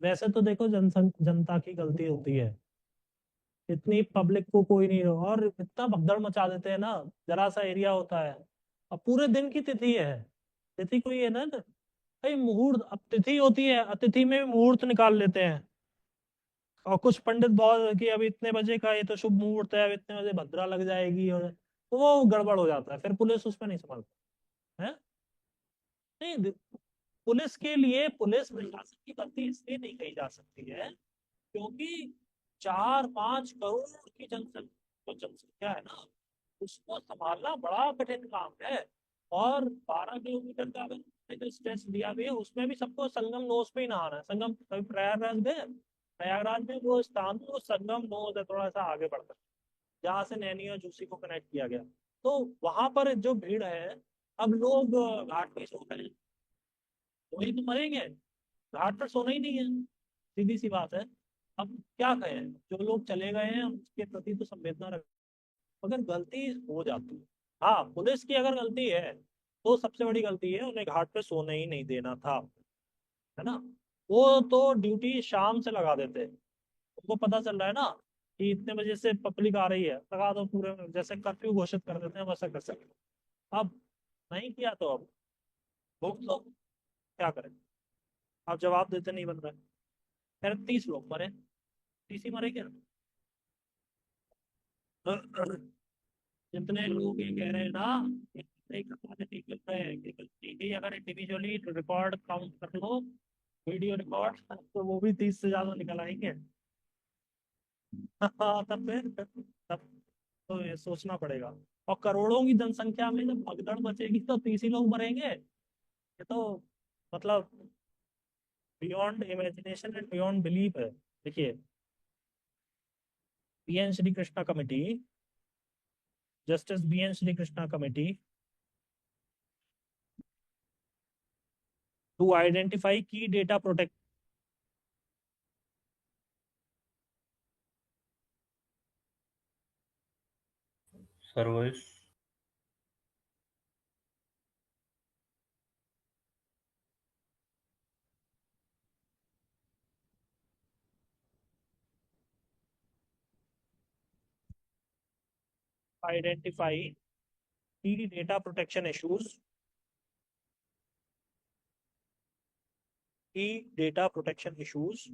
वैसे तो देखो, जनता की गलती होती है, इतनी पब्लिक को कोई नहीं, और इतना भगदड़ मचा देते हैं ना, जरा सा एरिया होता है। अब पूरे दिन की तिथि है, तिथि कोई है ना, भाई मुहूर्त, अब तिथि होती है, अतिथि में भी मुहूर्त निकाल लेते हैं। और कुछ पंडित बहुत कि अभी इतने बजे का ये तो शुभ मुहूर्त है, अब इतने बजे भद्रा लग जाएगी, और तो वो गड़बड़ हो जाता है, फिर पुलिस उसमें नहीं संभलती है। नहीं, पुलिस के लिए, पुलिस प्रशासन की गलती इसलिए नहीं कही जा सकती है क्योंकि 4-5 करोड़ की जनसंख्या है ना, उसको संभालना बड़ा कठिन काम है। और 12 किलोमीटर का अगर जो स्ट्रेच दिया भी है, उसमें भी सबको संगम नोस पे ही नहाना है। संगम कभी प्रयागराज गए? प्रयागराज में वो स्थान, तो संगम नोस है, थोड़ा सा आगे बढ़कर, जहाँ से नैनी और झूसी को कनेक्ट किया गया। तो वहां पर जो भीड़ है, अब लोग घाट पे सो रहे हैं, वही तो मरेंगे। घाट पर सोना ही नहीं है, सीधी सी बात है। अब क्या कहें, जो लोग चले गए हैं उसके प्रति तो संवेदना रख, मगर गलती हो जाती है। हाँ, पुलिस की अगर गलती है तो सबसे बड़ी गलती है, उन्हें घाट पे सोने ही नहीं देना था, है ना। वो तो ड्यूटी शाम से लगा देते, उनको पता चल रहा है ना कि इतने बजे से पब्लिक आ रही है, लगा दो पूरे, जैसे कर्फ्यू घोषित कर देते हैं वैसा कर सकते। अब नहीं किया तो अब भुगत लो, क्या करें। आप जवाब देते नहीं बन रहे। खैर, 30 लोग मरे, 30 ही मरे क्या? जितने लोग ये कह रहे हैं ना, एक क्वालिटी कर रहे हैं कि ठीक है, अगर इंडिविजुअली रिकॉर्ड काउंट कर लो वीडियो रिकॉर्ड तो वो भी 30 से ज्यादा निकल आएंगे। हाँ तब फिर तब तो ये सोचना पड़ेगा। और करोड़ों की जनसंख्या में जब भगदड़ मचेगी तो 30 ही लोग मरेंगे, ये तो मतलब beyond imagination and beyond belief है। देखिए, BN Shri Krishna committee, justice BN Shri Krishna committee to identify key data protect service. Identify key data protection issues, key data protection issues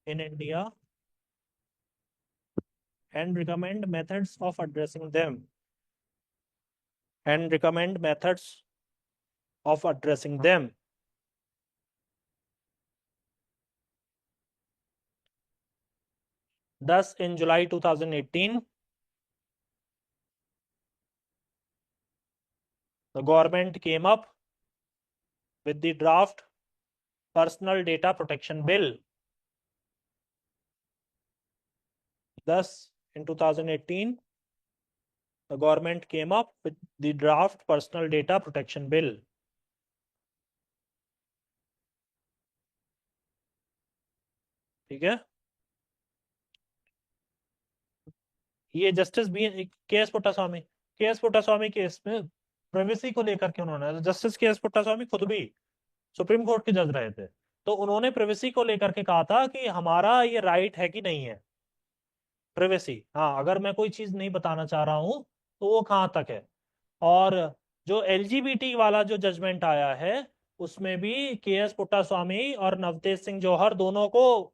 in India and recommend methods of addressing them and recommend methods of addressing them. Thus, in July 2018, the government came up with the draft Personal Data Protection Bill. Thus, in 2018, the government came up with the draft Personal Data Protection Bill. ठीक है, ये justice B के S Puttaswamy, के S Puttaswamy case में privacy को लेकर के उन्होंने, जस्टिस के एस पुट्टास्वामी खुद भी सुप्रीम कोर्ट के जज रहे थे, तो उन्होंने प्राइवेसी को लेकर के कहा था कि हमारा ये राइट है कि नहीं है प्राइवेसी। हाँ, अगर मैं कोई चीज नहीं बताना चाह रहा हूं तो वो कहाँ तक है। और जो एलजीबीटी वाला जो जजमेंट आया है उसमें भी के एस पुट्टास्वामी और नवतेज सिंह जौहर दोनों को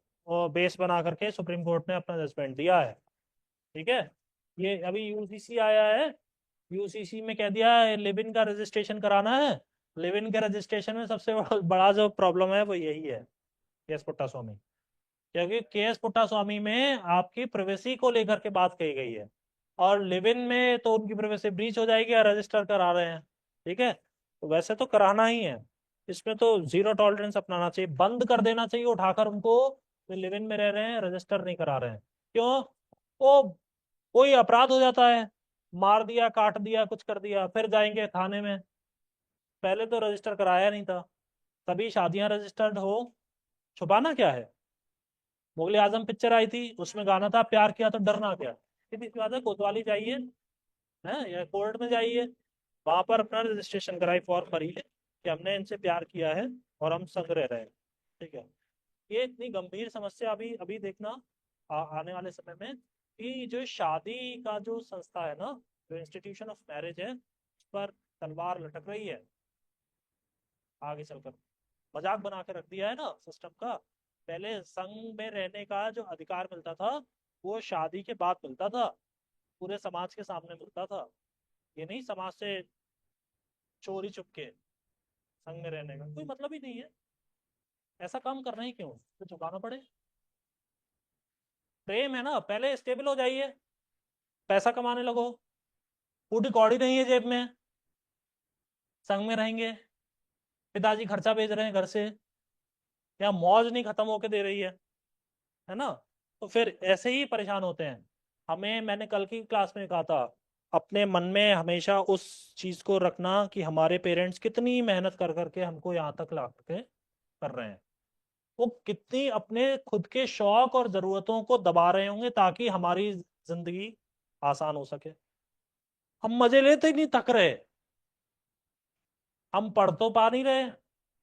बेस बना करके सुप्रीम कोर्ट ने अपना जजमेंट दिया है। ठीक है, ये अभी यूसीसी आया है, यूसीसी में कह दिया है लिव इन का रजिस्ट्रेशन कराना है। लिव इन के रजिस्ट्रेशन में सबसे बड़ा जो प्रॉब्लम है वो यही है, के एस पुट्टास्वामी। क्योंकि के एस पुट्टास्वामी में आपकी प्राइवेसी को लेकर के बात कही गई है, और लिव इन में तो उनकी प्राइवेसी ब्रीच हो जाएगी या रजिस्टर करा रहे हैं। ठीक है, तो वैसे तो कराना ही है, इसमें तो जीरो टॉलरेंस अपनाना चाहिए, बंद कर देना चाहिए उठाकर उनको, लिव इन में रह रहे हैं रजिस्टर नहीं करा रहे हैं। क्यों? वो कोई अपराध हो जाता है, मार दिया काट दिया कुछ कर दिया फिर जाएंगे थाने में, पहले तो रजिस्टर कराया नहीं था। तभी शादियां रजिस्टर्ड हो, छुपाना क्या है। मुगले आजम पिक्चर आई थी, उसमें गाना था प्यार किया तो डरना क्या। सीधी सी बात है, कोतवाली जाइए है या कोर्ट में जाइए, वहां पर अपना रजिस्ट्रेशन कराई, फॉर्म भरिए कि हमने इनसे प्यार किया है और हम संग रह रहे हैं। ठीक है, ये इतनी गंभीर समस्या अभी अभी देखना आने वाले समय में, कि जो शादी का जो संस्था है ना, जो इंस्टीट्यूशन ऑफ मैरिज है, उस पर तलवार लटक रही है आगे चलकर। मजाक बना के रख दिया है ना सिस्टम का। पहले संघ में रहने का जो अधिकार मिलता था वो शादी के बाद मिलता था, पूरे समाज के सामने मिलता था। ये नहीं समाज से चोरी चुपके संघ में रहने का कोई मतलब ही नहीं है। ऐसा काम करना ही क्यों, तो चुकाना पड़े। प्रेम है ना, पहले स्टेबल हो जाइए, पैसा कमाने लगो, फूटी कौड़ी नहीं है जेब में, संग में रहेंगे, पिताजी खर्चा भेज रहे हैं घर से, या मौज नहीं खत्म होके दे रही है ना, तो फिर ऐसे ही परेशान होते हैं। हमें, मैंने कल की क्लास में कहा था, अपने मन में हमेशा उस चीज को रखना कि हमारे पेरेंट्स कितनी मेहनत कर करके हमको यहाँ तक ला के कर रहे हैं, वो कितनी अपने खुद के शौक और जरूरतों को दबा रहे होंगे ताकि हमारी जिंदगी आसान हो सके। हम मजे लेते ही नहीं थक रहे, हम पढ़ तो पा नहीं रहे,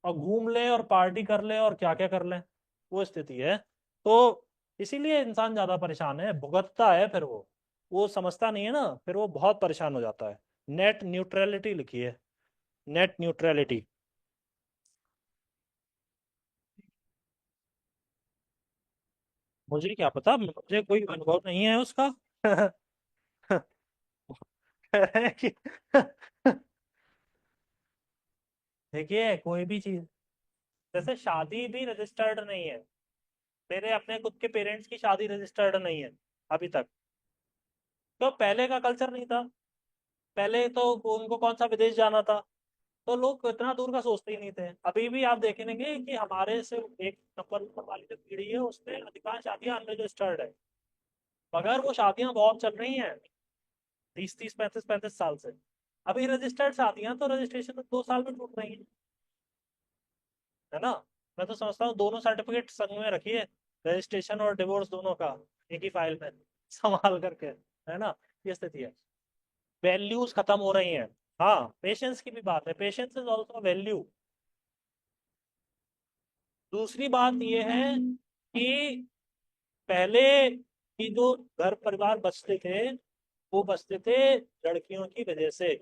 और घूम ले और पार्टी कर ले और क्या क्या कर ले, वो स्थिति है। तो इसीलिए इंसान ज्यादा परेशान है, भुगतता है, फिर वो समझता नहीं है ना, फिर वो बहुत परेशान हो जाता है। नेट न्यूट्रलिटी लिखी है, नेट न्यूट्रलिटी। मुझे क्या पता, मुझे कोई अनुभव नहीं है उसका। कह रहे हैं कि देखिए कोई भी चीज, जैसे शादी भी रजिस्टर्ड नहीं है, मेरे अपने खुद के पेरेंट्स की शादी रजिस्टर्ड नहीं है अभी तक। तो पहले का कल्चर नहीं था, पहले तो उनको कौन सा विदेश जाना था, तो लोग इतना दूर का सोचते ही नहीं थे। अभी भी आप देखेंगे कि हमारे से एक नंबर ऊपर वाली जो पीढ़ी है उसमें अधिकांश शादियां अनरजिस्टर्ड है, मगर वो शादियां बहुत चल रही हैं 30 30 35 साल से। अभी रजिस्टर्ड शादियां तो रजिस्ट्रेशन 2 साल में टूट रही है, है ना। मैं तो समझता हूँ दोनों सर्टिफिकेट संग में रखिए, रजिस्ट्रेशन और डिवोर्स दोनों का एक ही फाइल में संभाल करके, है ना। ये स्थिति है, वैल्यूज खत्म हो रही हैं। हाँ, पेशेंस की भी बात है, पेशेंस इज ऑल्सो वैल्यू। दूसरी बात यह है कि पहले की जो घर परिवार बसते थे, वो बसते थे लड़कियों की वजह से।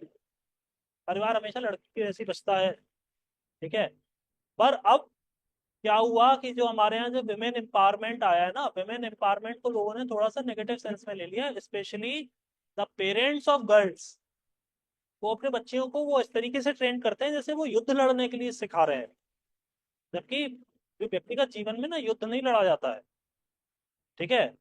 परिवार हमेशा लड़की की वजह से बसता है, ठीक है। पर अब क्या हुआ कि जो हमारे यहाँ जो विमेन एम्पावरमेंट आया है ना, विमेन एम्पावरमेंट को लोगों ने थोड़ा सा नेगेटिव सेंस में ले लिया, specially the parents of girls. वो अपने बच्चियों को वो इस तरीके से ट्रेन करते हैं जैसे वो युद्ध लड़ने के लिए सिखा रहे हैं, जबकि जो व्यक्तिगत जीवन में ना युद्ध नहीं लड़ा जाता है, ठीक है।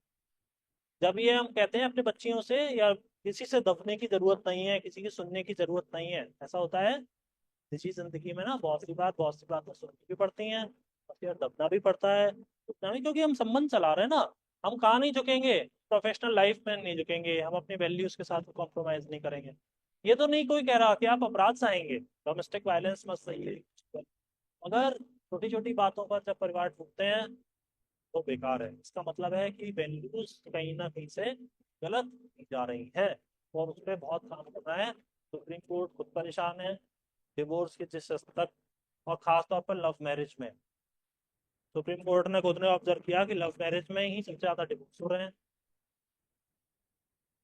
जब ये हम कहते हैं अपने बच्चियों से, या किसी से दबने की जरूरत नहीं है, किसी की सुनने की जरूरत नहीं है, ऐसा होता है निजी जिंदगी में ना, बहुत सी बातें सुननी भी पड़ती हैं और फिर दबना भी पड़ता है, झुकना भी, क्योंकि हम संबंध चला रहे हैं ना। हम कहाँ नहीं झुकेंगे, प्रोफेशनल लाइफ में नहीं झुकेंगे, हम अपनी वैल्यूज के साथ कॉम्प्रोमाइज नहीं करेंगे। ये तो नहीं कोई कह रहा कि आप अपराध सहेंगे, डोमेस्टिक वायलेंस मत सहिए, मगर छोटी छोटी बातों पर जब परिवार टूटते हैं तो बेकार है। इसका मतलब है कि वैल्यूज कहीं ना कहीं से गलत की जा रही है, और उस पर बहुत काम करना है। सुप्रीम कोर्ट खुद परेशान है डिवोर्स के जिस हद तक, और खास तौर पर लव मैरिज में। सुप्रीम कोर्ट ने खुद ने ऑब्जर्व किया कि लव मैरिज में ही सबसे ज्यादा डिवोर्स हो रहे हैं।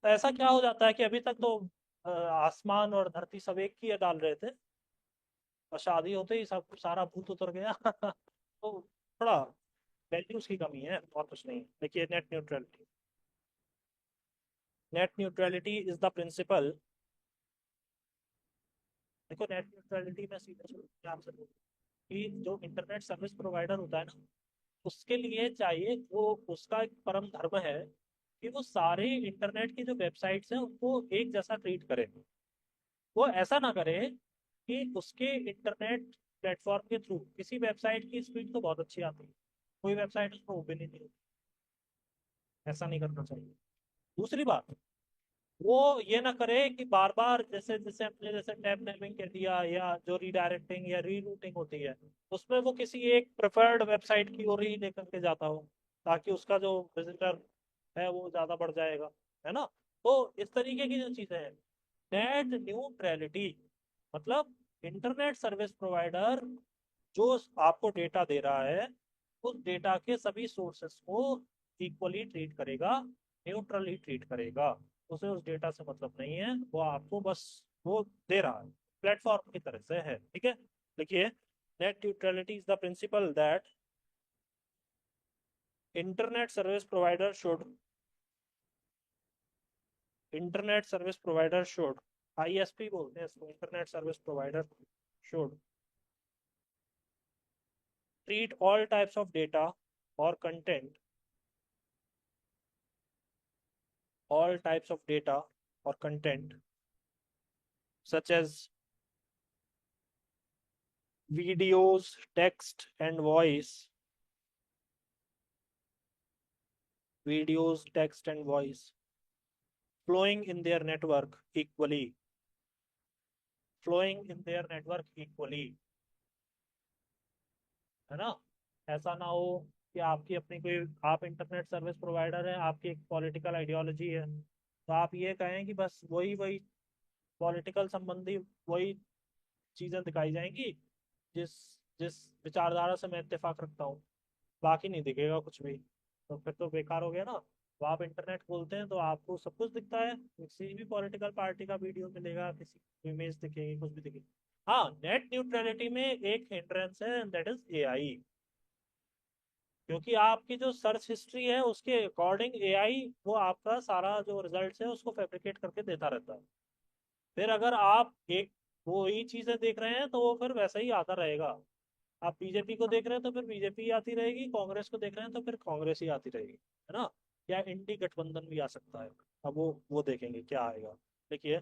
तो ऐसा क्या हो जाता है कि अभी तक तो आसमान और धरती सब एक ही डाल रहे थे, और शादी होते ही सब सारा भूत उतर गया तो थोड़ा वैल्यूज की कमी है, और कुछ नहीं। देखिए net neutrality is the principle. देखो नेट न्यूट्रलिटी में सीधे सीधे आपसे बोलूं कि जो इंटरनेट सर्विस प्रोवाइडर होता है ना, उसके लिए चाहिए वो, उसका एक परम धर्म है कि वो सारे इंटरनेट की जो वेबसाइट्स हैं उनको एक जैसा ट्रीट करे। वो ऐसा ना करे कि उसके इंटरनेट प्लेटफॉर्म के थ्रू किसी वेबसाइट की स्पीड तो बहुत अच्छी आती है, कोई वेबसाइट उसको ओपन ही नहीं होती। ऐसा नहीं करना चाहिए। दूसरी बात, वो ये ना करे कि बार बार जैसे जैसे अपने जैसे टैब नेमिंग कर दिया, या जो रीडायरेक्टिंग या रीरूटिंग होती है, उसमें वो किसी एक प्रेफर्ड वेबसाइट की ओर ही लेकर के जाता हो, ताकि उसका जो विजिटर है वो ज्यादा बढ़ जाएगा, है ना। तो इस तरीके की जो चीजें हैं, नेट न्यूट्रलिटी मतलब इंटरनेट सर्विस प्रोवाइडर जो आपको डेटा दे रहा है, उस डेटा के सभी सोर्सेस को इक्वली ट्रीट करेगा, न्यूट्रली ट्रीट करेगा। उसे उस डेटा से मतलब नहीं है, वो आपको बस वो दे रहा है, प्लेटफॉर्म की तरह से है, ठीक है। देखिए net neutrality is the principal that internet service provider should internet service provider should ISP बोलते हैं इसको, internet service provider should treat all types of data or content, all types of data or content, such as videos, text, and voice, videos, text, and voice, flowing in their network equally, flowing in their network equally, है ना। ऐसा ना हो कि आपकी अपनी कोई, आप इंटरनेट सर्विस प्रोवाइडर है, आपकी एक पॉलिटिकल आइडियोलॉजी है, तो आप ये कहें कि बस वही वही पॉलिटिकल संबंधी वही चीजें दिखाई जाएंगी जिस जिस विचारधारा से मैं इत्तेफाक रखता हूँ, बाकी नहीं दिखेगा कुछ भी, तो फिर तो बेकार हो गया ना। तो आप इंटरनेट खोलते हैं तो आपको सब कुछ दिखता है, किसी भी पॉलिटिकल पार्टी का वीडियो मिलेगा, किसी की इमेज दिखेगी, कुछ भी दिखेगी। हाँ, नेट न्यूट्रलिटी में एक हिंड्रेंस है, दैट इज एआई। क्योंकि आपकी जो सर्च हिस्ट्री है उसके अकॉर्डिंग एआई वो आपका सारा जो रिजल्ट है उसको फैब्रिकेट करके देता रहता है। फिर अगर आप एक वो वही चीजें देख रहे हैं तो वो फिर वैसा ही आता रहेगा। आप बीजेपी को देख रहे हैं तो फिर बीजेपी आती रहेगी, कांग्रेस को देख रहे हैं तो फिर कांग्रेस ही आती रहेगी, है ना। या इंडी गठबंधन भी आ सकता है। अब वो देखेंगे क्या आएगा। देखिए,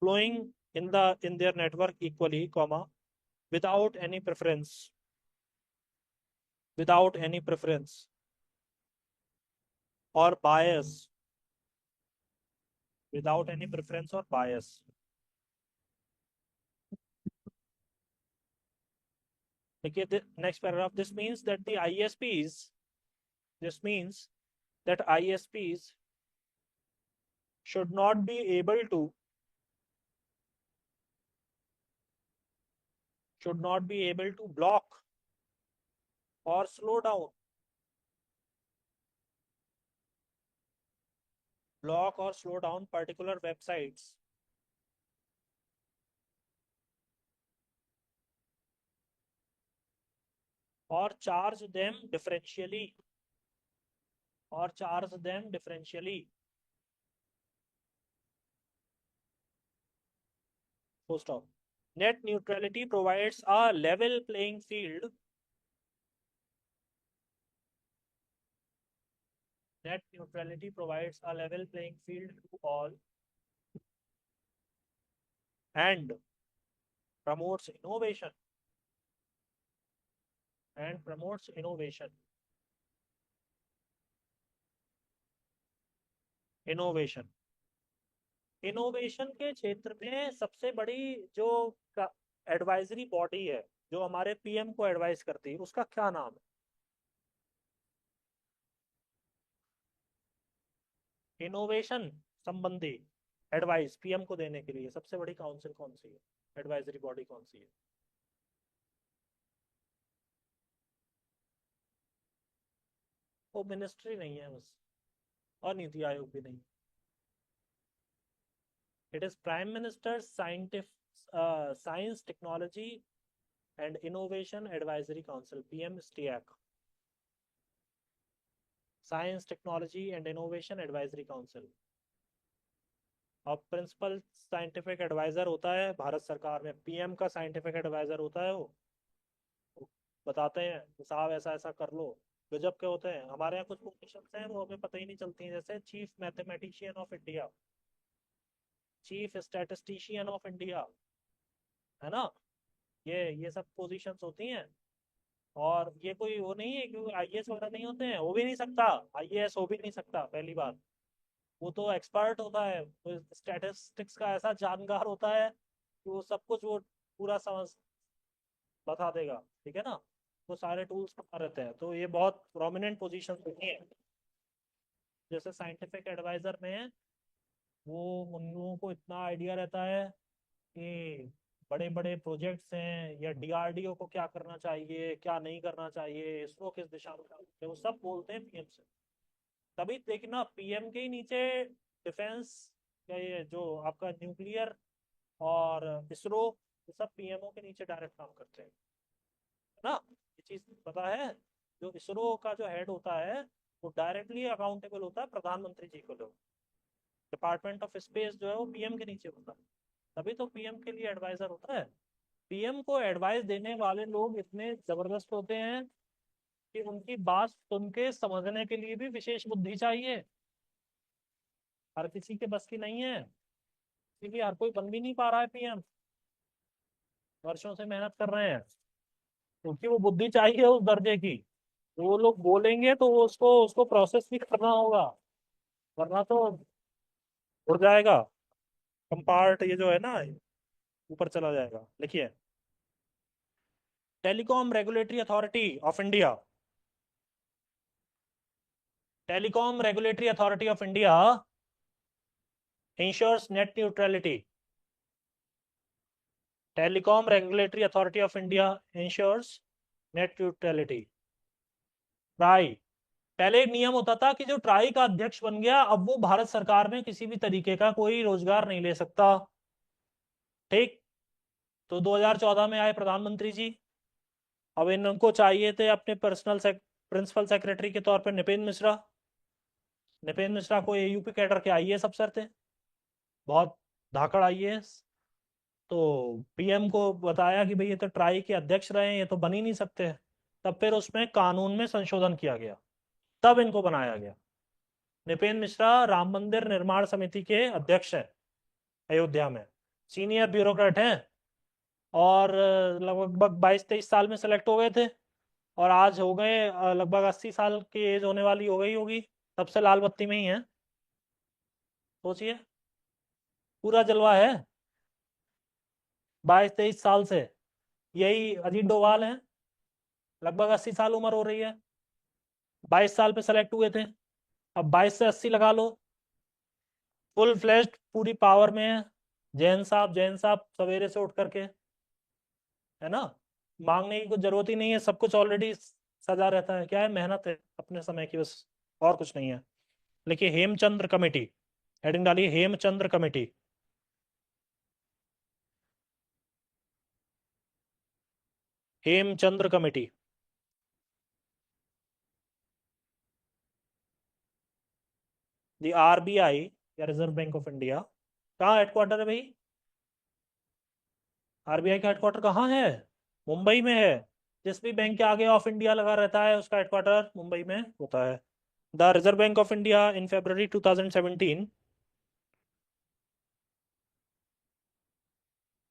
flowing in their network equally, comma, without any preference, without any preference और बायस, विदाउट एनी प्रेफरेंस और बायस। देखिए next paragraph, this means that the ISPs, this means that ISPs should not be able to, should not be able to block or slow down, block or slow down particular websites or charge them differentially, or charge them differentially. Full stop. Net neutrality provides a level playing field. Net neutrality provides a level playing field to all and promotes innovation, and promotes innovation. Innovation. Innovation के क्षेत्र में सबसे बड़ी जो advisory body है, जो हमारे PM को एडवाइस करती है, उसका क्या नाम है। इनोवेशन संबंधी एडवाइस PM को देने के लिए सबसे बड़ी काउंसिल कौन सी है, एडवाइजरी बॉडी कौन सी है। वो मिनिस्ट्री नहीं है बस, और नीति आयोग भी नहीं। It is prime minister science technology and innovation advisory council, PM STEAC, science technology and innovation advisory council. और प्रिंसिपल साइंटिफिक एडवाइजर होता है भारत सरकार में, PM का साइंटिफिक एडवाइजर होता है वो बताते हैं कि साहब ऐसा ऐसा कर लो। गजब के होते हैं हमारे यहाँ कुछ पोजीशंस हैं वो हमें पता ही नहीं चलती हैं, जैसे chief mathematician of India, chief statistician of India, है ना। ये सब पोजीशंस होती हैं। और ये कोई वो नहीं है कि IAS वगैरह नहीं होते हैं, हो भी नहीं सकता, IAS हो भी नहीं सकता पहली बार। वो तो एक्सपर्ट होता है, वो स्टैटिस्टिक्स का ऐसा जानकार होता है कि वो सब कुछ वो पूरा समझ बता देगा, ठीक है ना। वो सारे टूल्स पता रहते हैं, तो ये बहुत प्रोमिनेंट पोजीशन होती है। जैसे साइंटिफिक एडवाइजर में वो उन लोगों को इतना आइडिया रहता है कि बड़े बड़े प्रोजेक्ट्स हैं या DRDO को क्या करना चाहिए क्या नहीं करना चाहिए, इसरो किस दिशा में काम करते हैं, वो सब बोलते हैं PM से। तभी देखना PM के ही नीचे डिफेंस का ये जो आपका न्यूक्लियर और इसरो, ये सब PMO के नीचे डायरेक्ट काम करते हैं, है ना। ये चीज पता है। जो इसरो का जो हेड होता है वो डायरेक्टली अकाउंटेबल होता है प्रधानमंत्री जी को। लोग डिपार्टमेंट ऑफ स्पेस जो है वो PM के नीचे होता है, तभी तो PM के लिए एडवाइजर होता है। PM को एडवाइस देने वाले लोग इतने जबरदस्त होते हैं कि उनकी बात सुन के समझने के लिए भी विशेष बुद्धि चाहिए, हर किसी के बस की नहीं है। इसीलिए हर कोई बन भी नहीं पा रहा है PM, वर्षों से मेहनत कर रहे हैं, क्योंकि वो बुद्धि चाहिए उस दर्जे की। तो वो लोग बोलेंगे तो वो उसको उसको प्रोसेस भी करना होगा, वरना तो उड़ जाएगा कंपार्ट, ये जो है ना, ऊपर चला जाएगा। लिखिए, telecom regulatory authority of India, telecom regulatory authority of India ensures net neutrality. Telecom Regulatory Authority of India ensures net neutrality. Try, पहले एक नियम होता था कि जो ट्राई का अध्यक्ष बन गया अब वो भारत सरकार में किसी भी तरीके का कोई रोजगार नहीं ले सकता, ठीक। तो 2014 में आए प्रधानमंत्री जी। अब इनको चाहिए थे अपने प्रिंसिपल सेक्रेटरी के तौर पर निपेंद्र मिश्रा। निपेंद्र मिश्रा को AUP कैडर के IAS अफसर थे, बहुत धाकड़ IAS। तो पीएम को बताया कि भाई ये तो ट्राई के अध्यक्ष रहे हैं, ये तो बन ही नहीं सकते। तब फिर उसमें कानून में संशोधन किया गया, तब इनको बनाया गया। नृपेंद्र मिश्रा राम मंदिर निर्माण समिति के अध्यक्ष हैं अयोध्या में, सीनियर ब्यूरोक्रेट हैं, और लगभग 22-23 साल में सेलेक्ट हो गए थे। और आज हो गए लगभग 80 साल की एज होने वाली हो गई होगी, तब से लाल बत्ती में ही है। सोचिए, पूरा जलवा है 22-23 साल से। यही अजीत डोभाल हैं, लगभग 80 साल उम्र हो रही है, 22 साल पे सेलेक्ट हुए थे। अब 22 से 80 लगा लो, फुल फ्लेश्ड पूरी पावर में है। जैन साहब सवेरे से उठ करके, है ना, मांगने की कुछ जरूरत ही नहीं है, सब कुछ ऑलरेडी सजा रहता है। क्या है, मेहनत है अपने समय की बस, और कुछ नहीं है। लिखिए हेमचंद्र कमेटी, हेडिंग डालिए Hemchandra committee. Hemchandra committee. The RBI या रिजर्व बैंक ऑफ इंडिया, कहाँ हेडक्वार्टर है भाई? आरबीआई का हेडक्वार्टर कहाँ है? मुंबई में है। जिस भी बैंक के आगे ऑफ इंडिया लगा रहता है उसका हेडक्वार्टर मुंबई में होता है। The reserve bank of India in February 2017,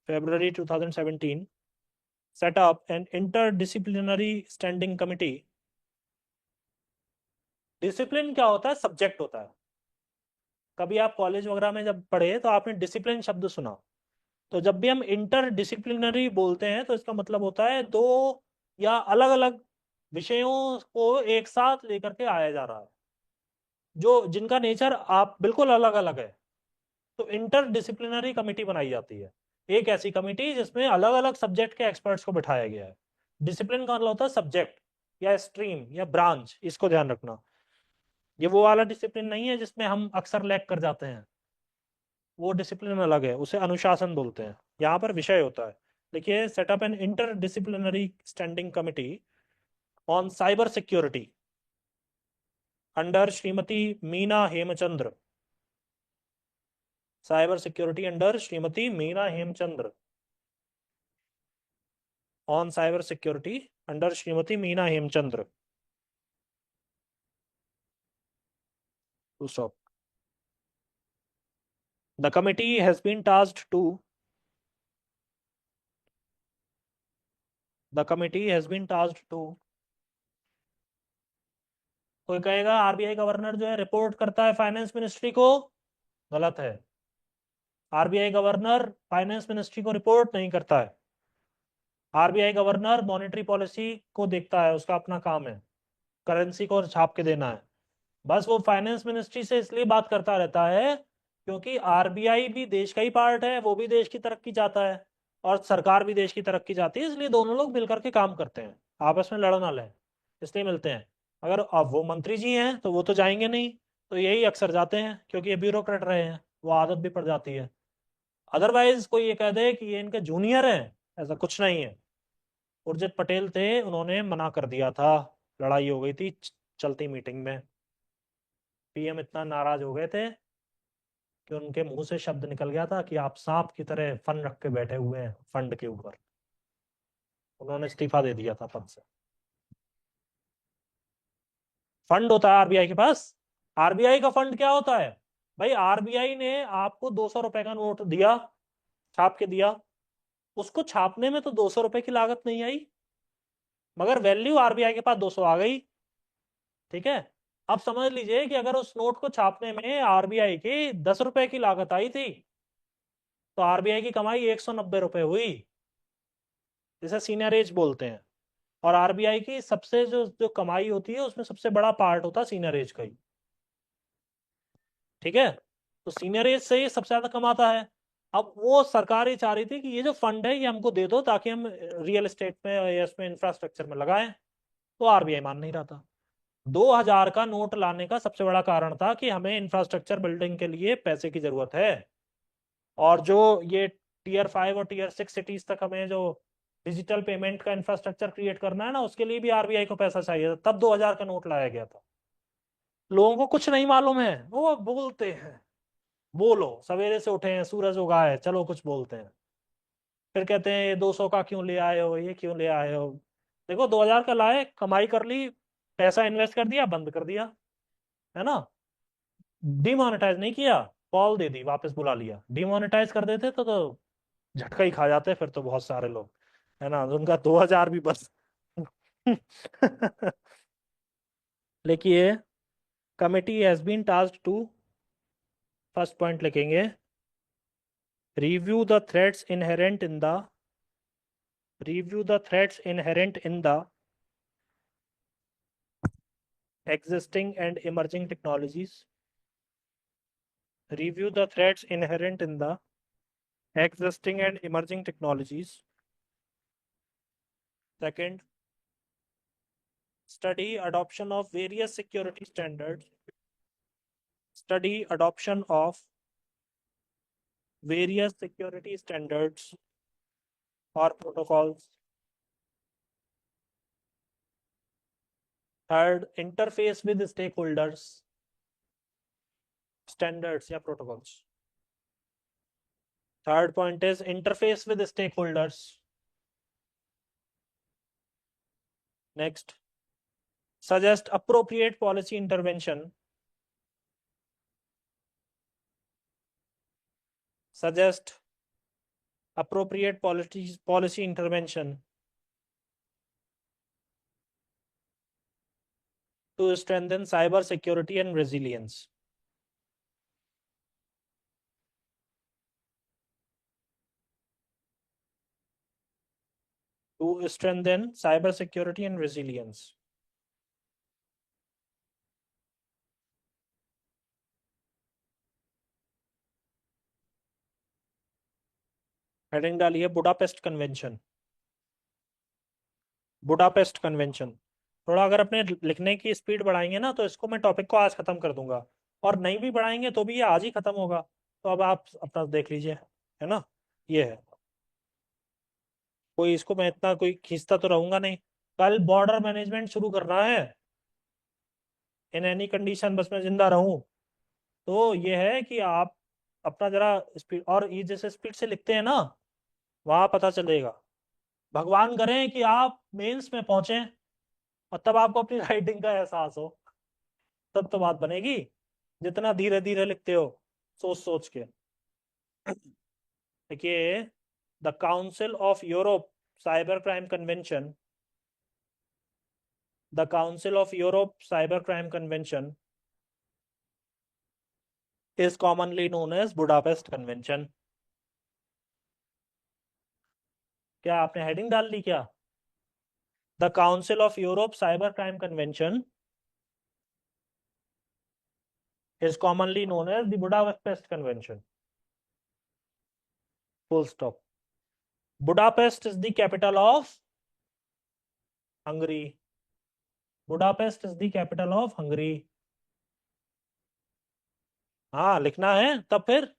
February 2017 set up an interdisciplinary standing committee। Discipline क्या होता है? सब्जेक्ट होता है। कभी आप कॉलेज वगैरह में जब पढ़े तो आपने डिसिप्लिन शब्द सुना। तो जब भी हम इंटर डिसिप्लिनरी बोलते हैं तो इसका मतलब होता है दो या अलग अलग विषयों को एक साथ लेकर के आया जा रहा है, जो जिनका नेचर आप बिल्कुल अलग अलग है। तो इंटर डिसिप्लिनरी कमेटी बनाई जाती है, एक ऐसी कमेटी जिसमें अलग अलग सब्जेक्ट के एक्सपर्ट्स को बिठाया गया है। डिसिप्लिन का मतलब होता है सब्जेक्ट या स्ट्रीम या ब्रांच, इसको ध्यान रखना। ये वो वाला डिसिप्लिन नहीं है जिसमें हम अक्सर लैग कर जाते हैं, वो डिसिप्लिन अलग है, उसे अनुशासन बोलते हैं। यहाँ पर विषय होता है। देखिए, set up an interdisciplinary standing committee on cyber security under Shrimati Meena Hemchandra. Cyber security under Shrimati Meena Hemchandra. On cyber security under Shrimati Meena Hemchandra. Stop. The committee has been tasked to the committee has been tasked to कोई कहेगा आरबीआई गवर्नर जो है report करता है finance ministry को। गलत है। RBI governor finance ministry को रिपोर्ट नहीं करता है। आरबीआई गवर्नर मॉनेटरी पॉलिसी को देखता है, उसका अपना काम है, करेंसी को छाप के देना है। बस वो फाइनेंस मिनिस्ट्री से इसलिए बात करता रहता है क्योंकि आरबीआई भी देश का ही पार्ट है, वो भी देश की तरक्की चाहता है, और सरकार भी देश की तरक्की चाहती है, इसलिए दोनों लोग मिलकर के काम करते हैं, आपस में लड़ ना लें, इसलिए मिलते हैं। अगर अब वो मंत्री जी हैं तो वो तो जाएंगे नहीं, तो यही अक्सर जाते हैं क्योंकि ये ब्यूरोक्रेट रहे हैं, वो आदत भी पड़ जाती है। अदरवाइज कोई ये कह दे कि ये इनके जूनियर हैं, ऐसा कुछ नहीं है। उर्जित पटेल थे, उन्होंने मना कर दिया था, लड़ाई हो गई थी चलती मीटिंग में। पीएम इतना नाराज हो गए थे कि उनके मुंह से शब्द निकल गया था कि आप सांप की तरह फन रख के बैठे हुए हैं फंड के ऊपर। उन्होंने इस्तीफा दे दिया था पद से। फंड होता है आरबीआई के पास। आरबीआई का फंड क्या होता है? भाई आरबीआई ने आपको 200 रुपए का नोट दिया, छाप के दिया, उसको छापने में तो 200 रुपए की लागत नहीं आई, मगर वैल्यू आरबीआई के पास 200 आ गई। ठीक है, अब समझ लीजिए कि अगर उस नोट को छापने में आरबीआई की 10 रुपए की लागत आई थी, तो आरबीआई की कमाई 190 रुपए हुई, जिसे सीनियर एज बोलते हैं। और आरबीआई की सबसे जो जो कमाई होती है उसमें सबसे बड़ा पार्ट होता है सीनियर एज का ही। ठीक है, तो सीनियर एज से ही सबसे ज्यादा कमाता है। अब वो सरकार ये चाह रही थी कि ये जो फंड है ये हमको दे दो ताकि हम रियल एस्टेट में या इसमें इंफ्रास्ट्रक्चर में लगाएं। तो आरबीआई मान नहीं रहा था। 2000 का नोट लाने का सबसे बड़ा कारण था कि हमें इंफ्रास्ट्रक्चर बिल्डिंग के लिए पैसे की जरूरत है, और जो ये टीयर 5 और टीयर 6 सिटीज तक हमें जो डिजिटल पेमेंट का इंफ्रास्ट्रक्चर क्रिएट करना है ना, उसके लिए भी आरबीआई को पैसा चाहिए था, तब 2000 का नोट लाया गया था। लोगों को कुछ नहीं मालूम है, वो बोलते हैं। बोलो, सवेरे से उठे हैं, सूरज उगा है, चलो कुछ बोलते हैं। फिर कहते हैं ये 200 का क्यों ले आए हो, ये क्यों ले आए हो। देखो 2000 का लाए, कमाई कर ली, पैसा इन्वेस्ट कर दिया, बंद कर दिया, है ना। डिमोनेटाइज नहीं किया, कॉल दे दी, वापस बुला लिया। डिमोनेटाइज कर देते तो झटका ही खा जाते फिर तो बहुत सारे लोग, है ना, उनका 2000 भी बस। लिखिए, committee has been tasked to, first point लिखेंगे, review the threats inherent in the, existing and emerging technologies. Review the threats inherent in the existing and emerging technologies. Second, study adoption of various security standards. Study adoption of various security standards or protocols. Third, interface with stakeholders. Standards या protocols. Third point is interface with stakeholders. Next, suggest appropriate policy intervention. Suggest appropriate policy intervention to strengthen cyber security and resilience. To strengthen cyber security and resilience. Heading डालिए Budapest convention. Budapest convention. थोड़ा अगर अपने लिखने की speed बढ़ाएंगे ना तो इसको मैं टॉपिक को आज खत्म कर दूंगा, और नहीं भी बढ़ाएंगे तो भी ये आज ही खत्म होगा। तो अब आप अपना देख लीजिए, है ना, ये है। कोई इसको मैं इतना कोई खींचता तो रहूंगा नहीं। कल बॉर्डर मैनेजमेंट शुरू करना है, इन एनी कंडीशन बस मैं जिंदा रहूं। तो ये है कि आप अपना जरा स्पीड, और ये जैसे स्पीड से लिखते हैं ना, वहां पता चलेगा। भगवान करें कि आप मेंस में पहुंचे और तब आपको अपनी राइटिंग का एहसास हो, तब तो बात बनेगी। जितना धीरे धीरे लिखते हो, सोच सोच के। देखिए, the council of Europe cyber crime convention, the council of Europe cyber crime convention is commonly known as Budapest convention. क्या आपने हेडिंग डाल ली क्या? The council of Europe cyber crime convention is commonly known as the Budapest Convention. Full stop. Budapest is the capital of Hungary. Budapest is the capital of Hungary. हाँ लिखना है तब फिर।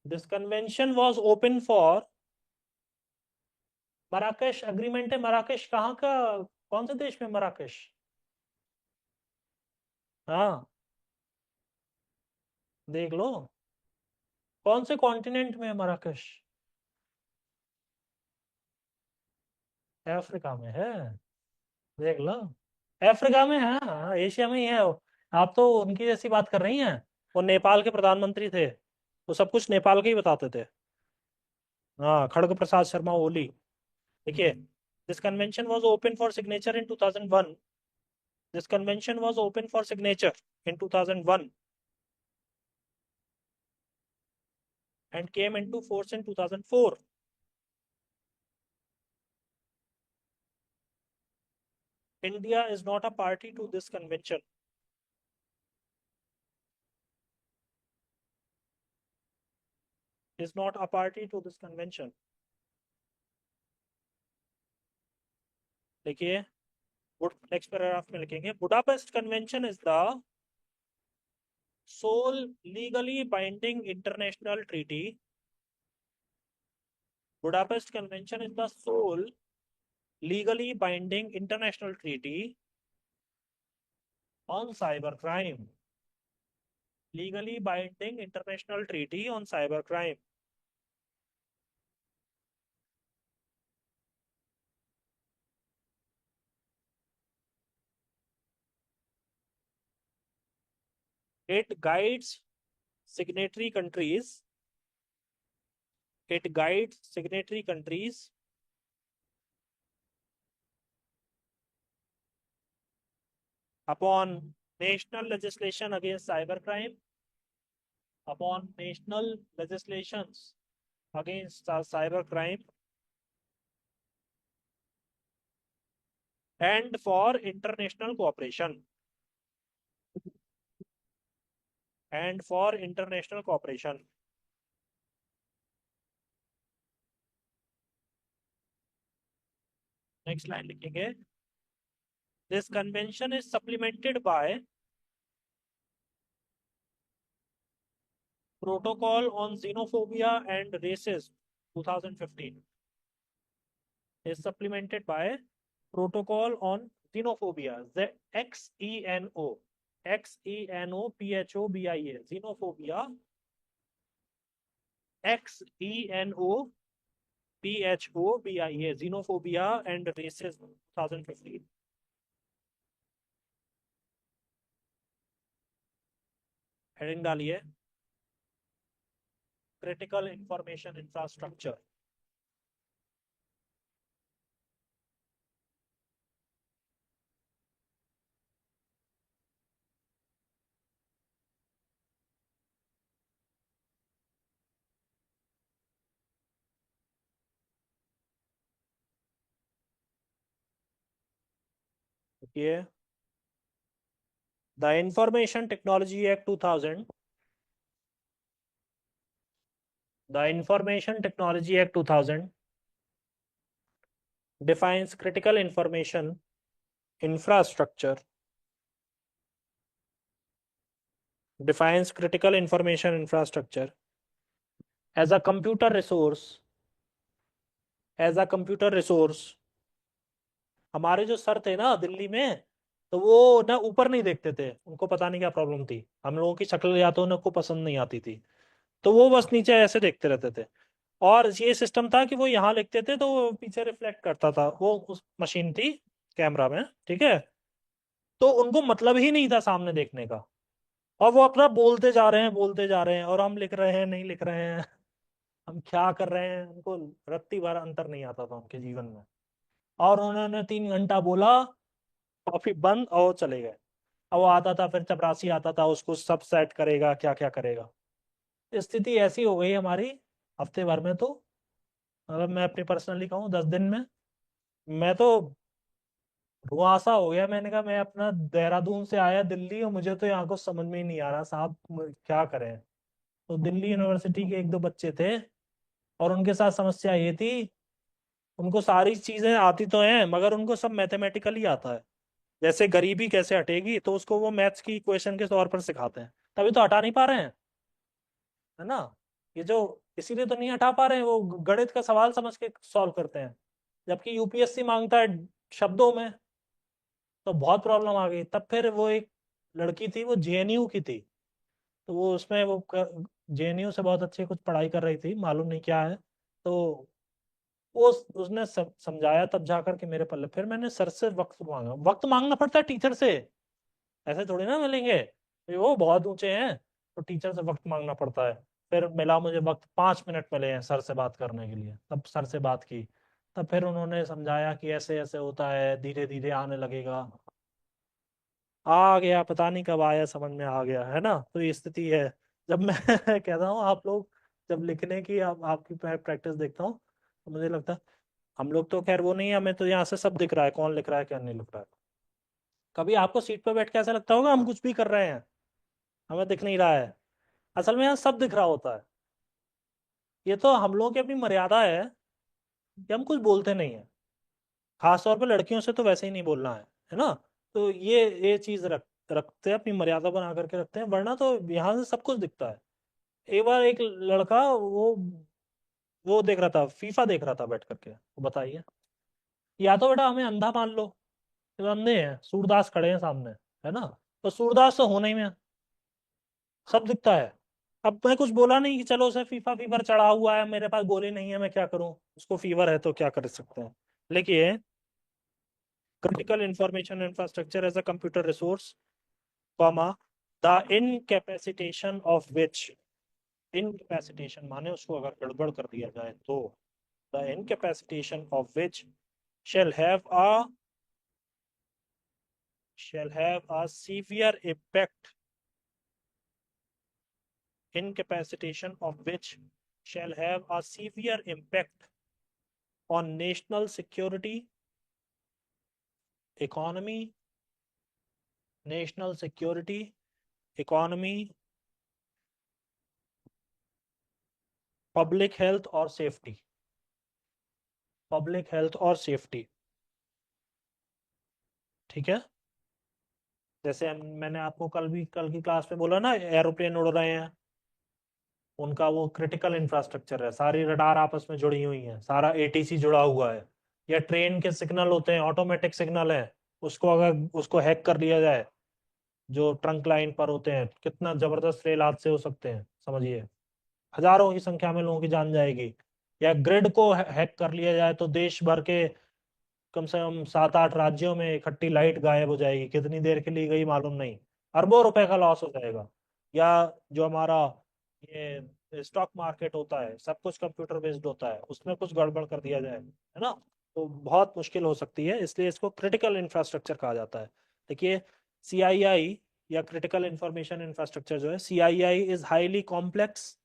This convention was open for, Marrakesh agreement है। Marrakesh कहाँ का, कौन से देश में मराकेश? हाँ देख लो, कौन से कॉन्टिनेंट में है मराकेश? अफ्रीका में है, देख लो। अफ्रीका में है, हाँ, एशिया में ही है। आप तो उनकी जैसी बात कर रही हैं। वो नेपाल के प्रधानमंत्री थे, वो सब कुछ नेपाल के ही बताते थे। हाँ, खड़ग प्रसाद शर्मा ओली। देखिए, this convention was open for signature in 2001। This convention was open for signature in 2001 and came into force in 2004. India is not a party to this convention. Is not a party to this convention. देखिए, next paragraph में लिखेंगे, Budapest convention is the sole legally binding international treaty. Budapest Convention is the sole legally binding international treaty on cybercrime. Legally binding international treaty on cyber crime. It guides signatory countries. It guides signatory countries upon national legislation against cybercrime, upon national legislations against cybercrime, and for international cooperation. And for international cooperation. Next line लिखेंगे. This convention is supplemented by Protocol on Xenophobia and Racism 2015. Is supplemented by Protocol on Xenophobia, the XENO, XENOPHOBIA, Xenophobia, XENOPHOBIA, Xenophobia and Racism 2015. Heading डालिए critical information infrastructure. ये the information technology act 2000. The Information Technology Act 2000 defines critical information infrastructure. Defines critical information infrastructure as a computer resource. As a computer resource. हमारे जो sir थे ना दिल्ली में, तो वो ना ऊपर नहीं देखते थे. उनको पता नहीं क्या प्रॉब्लम थी. हम लोगों की शक्ल या तो उनको पसंद नहीं आती थी, तो वो बस नीचे ऐसे देखते रहते थे. और ये सिस्टम था कि वो यहाँ लिखते थे तो वो पीछे रिफ्लेक्ट करता था. वो उस मशीन थी कैमरा में, ठीक है. तो उनको मतलब ही नहीं था सामने देखने का. और वो अपना बोलते जा रहे हैं, बोलते जा रहे हैं, और हम लिख रहे हैं, नहीं लिख रहे हैं. हम क्या कर रहे हैं उनको रत्ती भर अंतर नहीं आता था उनके जीवन में. और उन्होंने 3 घंटा बोला, कॉफी बंद, और चले गए. अब वो आता था, फिर चपरासी आता था, उसको सब सेट करेगा, क्या क्या करेगा. स्थिति ऐसी हो गई हमारी हफ्ते भर में. तो अगर मैं अपनी पर्सनली कहूँ, 10 दिन में मैं तो धुआंसा हो गया. मैंने कहा मैं अपना देहरादून से आया दिल्ली, और मुझे तो यहाँ को समझ में ही नहीं आ रहा साहब, क्या करें. तो दिल्ली यूनिवर्सिटी के 1-2 बच्चे थे, और उनके साथ समस्या ये थी, उनको सारी चीजें आती तो हैं, मगर उनको सब मैथमेटिकली आता है. जैसे गरीबी कैसे हटेगी, तो उसको वो मैथ्स की इक्वेशन के तौर पर सिखाते हैं. तभी तो हटा नहीं पा रहे हैं, है ना. ये जो इसीलिए तो नहीं हटा पा रहे हैं, वो गणित का सवाल समझ के सॉल्व करते हैं, जबकि यूपीएससी मांगता है शब्दों में. तो बहुत प्रॉब्लम आ गई. तब फिर वो एक लड़की थी, वो जेएनयू की थी. तो वो उसमें वो जेएनयू से बहुत अच्छी कुछ पढ़ाई कर रही थी, मालूम नहीं क्या है. तो वो उसने समझाया, तब जाकर के मेरे पल्ले. फिर मैंने सर से वक्त मांगा. वक्त मांगना पड़ता है टीचर से, ऐसे थोड़ी ना मिलेंगे. तो वो बहुत ऊंचे हैं, तो टीचर से वक्त मांगना पड़ता है. फिर मिला मुझे वक्त, 5 मिनट मिले हैं सर से बात करने के लिए. तब सर से बात की, तब फिर उन्होंने समझाया कि ऐसे ऐसे होता है, धीरे धीरे आने लगेगा. आ गया, पता नहीं कब आया, समझ में आ गया, है ना. तो ये स्थिति है. जब मैं कहता हूँ आप लोग, जब लिखने की आपकी प्रैक्टिस देखता हूँ, तो मुझे लगता है हम लोग तो खैर वो नहीं है. हमें तो यहाँ से सब दिख रहा है, कौन लिख रहा है क्या नहीं लिख रहा है. कभी आपको सीट पर बैठ के ऐसा लगता होगा हम कुछ भी कर रहे हैं, हमें दिख नहीं रहा है. असल में यहाँ सब दिख रहा होता है. ये तो हम लोगों की अपनी मर्यादा है कि हम कुछ बोलते नहीं है. खास तौर पर लड़कियों से तो वैसे ही नहीं बोलना है ना. तो ये चीज रखते हैं, अपनी मर्यादा बना करके रखते हैं, वरना तो यहाँ से सब कुछ दिखता है. एक बार एक लड़का वो देख रहा था, फीफा देख रहा था बैठ करके. वो बताइए, या तो बेटा हमें अंधा मान लो, तो अंधे हैं, सूरदास खड़े हैं सामने, है ना. तो सूरदास तो होना ही में. सब दिखता है। अब मैं कुछ बोला नहीं कि चलो उसे फीफा फीवर चढ़ा हुआ है, मेरे पास गोली नहीं है, मैं क्या करूं, उसको फीवर है तो क्या कर सकते हैं। लेकिन critical information infrastructure as a computer resource, comma, the incapacitation of which, incapacitation माने उसको अगर गड़बड़ कर दिया जाए तो, the incapacitation of which shall have a severe impact, incapacitation of which shall have a severe impact on national security, economy, national security, economy, public health और safety, public health और सेफ्टी। ठीक है, जैसे मैंने आपको कल की क्लास में बोला ना, एरोप्लेन उड़ रहे हैं, उनका वो क्रिटिकल इंफ्रास्ट्रक्चर है, सारी रडार आपस में जुड़ी हुई है, सारा एटीसी जुड़ा हुआ है। या ट्रेन के सिग्नल होते हैं, ऑटोमेटिक सिग्नल है, उसको अगर उसको हैक कर लिया जाए, जो ट्रंक लाइन पर होते हैं, कितना जबरदस्त रेल हादसे हो सकते हैं, समझिए, हजारों की संख्या में लोगों की जान जाएगी। या ग्रिड को हैक कर लिया जाए तो देश भर के कम से कम 7-8 राज्यों में इकट्ठी लाइट गायब हो जाएगी, कितनी देर के लिए गई मालूम नहीं, अरबों रुपए का लॉस हो जाएगा। या जो हमारा ये स्टॉक मार्केट होता है, सब कुछ कंप्यूटर बेस्ड होता है, उसमें कुछ गड़बड़ कर दिया जाए, है ना, तो बहुत मुश्किल हो सकती है, इसलिए इसको क्रिटिकल इंफ्रास्ट्रक्चर कहा जाता है। देखिए, सीआईआई या क्रिटिकल इंफॉर्मेशन इंफ्रास्ट्रक्चर जो है, CII is highly complex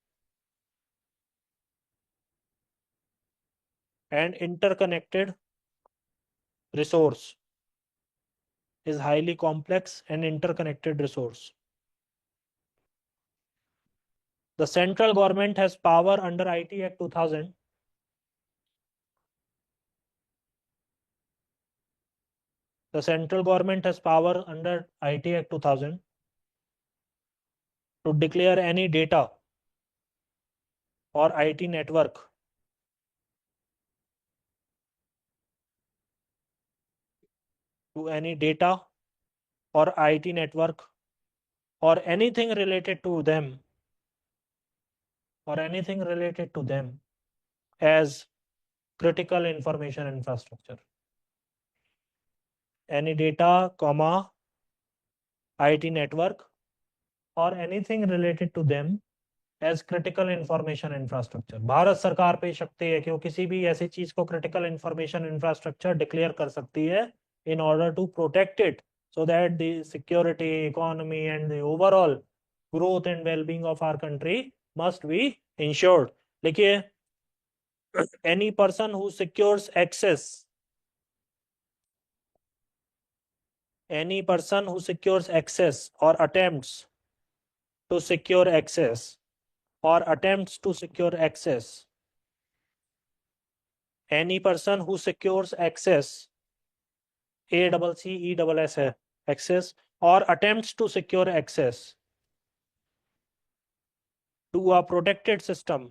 and interconnected resource, is highly complex and interconnected resource. The central government has power under IT Act 2000. The central government has power under IT Act 2000 to declare any data or IT network to any data or IT network or anything related to them as critical information infrastructure. Any data, comma, IT network or anything related to them as critical information infrastructure. Bharat सरकार पे शक्ति है कि वो किसी भी ऐसी चीज को क्रिटिकल इंफॉर्मेशन इंफ्रास्ट्रक्चर डिक्लेयर कर सकती है in order to protect it, so that the security, economy and the overall growth and wellbeing of our country must be ensured. देखिए, any person who secures access, any person who secures access or attempts to secure access or attempts to secure access, any person who secures access, ACCESS है access, or attempts to secure access to a protected system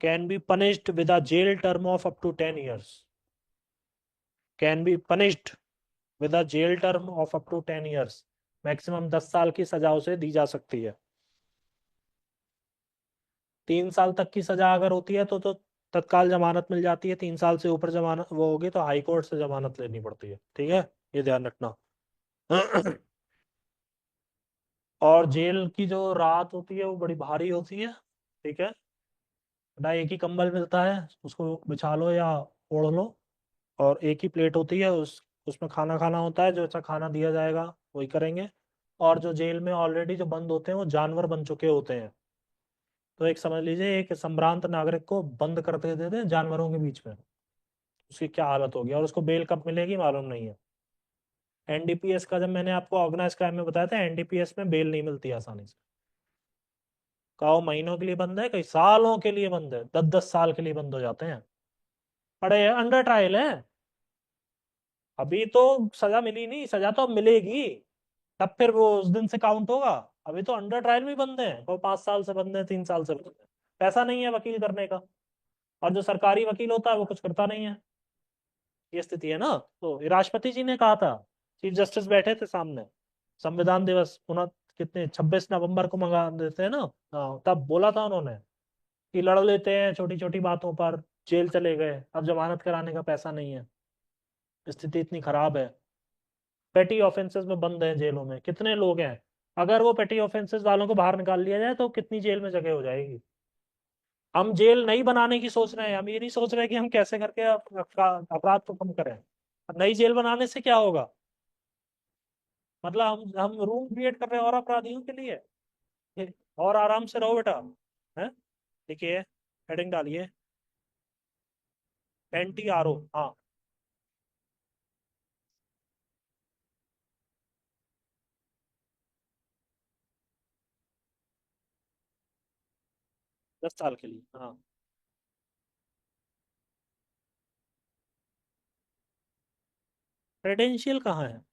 can be punished with a jail term of up to 10 years. Can be punished with a jail term of up to 10 years. Maximum 10 साल की सजा उसे दी जा सकती है। 3 साल तक की सजा अगर होती है तो तत्काल जमानत मिल जाती है, 3 साल से ऊपर जमानत वो होगी तो हाई कोर्ट से जमानत लेनी पड़ती है। ठीक है, ये ध्यान रखना। और जेल की जो रात होती है वो बड़ी भारी होती है। ठीक है ना, एक ही कंबल मिलता है, उसको बिछा लो या ओढ़ लो, और एक ही प्लेट होती है, उसमें खाना खाना होता है, जो अच्छा खाना दिया जाएगा वही करेंगे। और जो जेल में ऑलरेडी जो बंद होते हैं वो जानवर बन चुके होते हैं, तो एक समझ लीजिए एक संभ्रांत नागरिक को बंद करते देते हैं जानवरों के बीच में, उसकी क्या हालत होगी, और उसको बेल कब मिलेगी मालूम नहीं है। एनडीपीएस का जब मैंने आपको ऑर्गेनाइज क्राइम में बताया था, एनडीपीएस में बेल नहीं मिलती आसानी से, कहो महीनों के लिए बंद है, कई सालों के लिए बंद है, 10-10 साल के लिए बंद हो जाते हैं, पड़े अंडर ट्रायल है। अभी तो सजा मिली नहीं, सजा तो अब मिलेगी, तब फिर वो उस दिन से काउंट होगा। अभी तो अंडर ट्रायल भी बंद है, वो 5 साल से बंद है, 3 साल से बंद है, पैसा नहीं है वकील करने का, और जो सरकारी वकील होता है वो कुछ करता नहीं है। ये स्थिति है ना, तो राष्ट्रपति जी ने कहा था, चीफ जस्टिस बैठे थे सामने, संविधान दिवस उन कितने 26 नवंबर को मंगा देते हैं ना। हाँ, तब बोला था उन्होंने कि लड़ लेते हैं छोटी छोटी बातों पर, जेल चले गए, अब जमानत कराने का पैसा नहीं है, स्थिति इतनी खराब है। पेटी ऑफेंसेस में बंद हैं जेलों में, कितने लोग हैं। अगर वो पेटी ऑफेंसेस वालों को बाहर निकाल लिया जाए तो कितनी जेल में जगह हो जाएगी। हम जेल नहीं बनाने की सोच रहे हैं, हम ये नहीं सोच रहे कि हम कैसे करके अपराध को कम करें। नई जेल बनाने से क्या होगा? मतलब हम रूम क्रिएट कर रहे हैं और अपराधियों के लिए। और आराम से रहो बेटा। है, देखिए, हेडिंग डालिए, NTRO। हाँ, 10 साल के लिए। हाँ, क्रेडेंशियल कहाँ है?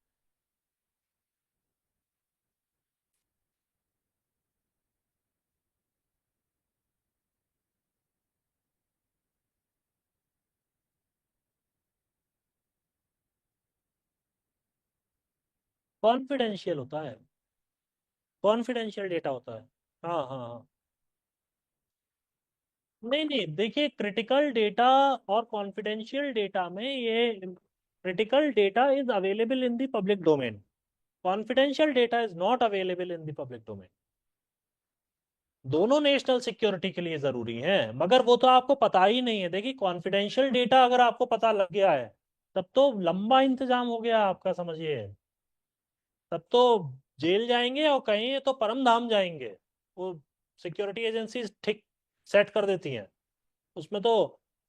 कॉन्फिडेंशियल होता है, कॉन्फिडेंशियल डेटा होता है। हाँ हाँ हाँ। नहीं नहीं, देखिए, क्रिटिकल डेटा और कॉन्फिडेंशियल डेटा में ये, critical data is available in the public domain, confidential data is not available in the public domain. दोनों नेशनल सिक्योरिटी के लिए जरूरी हैं, मगर वो तो आपको पता ही नहीं है। देखिए, कॉन्फिडेंशियल डेटा अगर आपको पता लग गया है, तब तो लंबा इंतजाम हो गया आपका, समझिए। तब तो जेल जाएंगे, और कहीं तो परम धाम जाएंगे। वो सिक्योरिटी एजेंसी ठीक सेट कर देती हैं, उसमें तो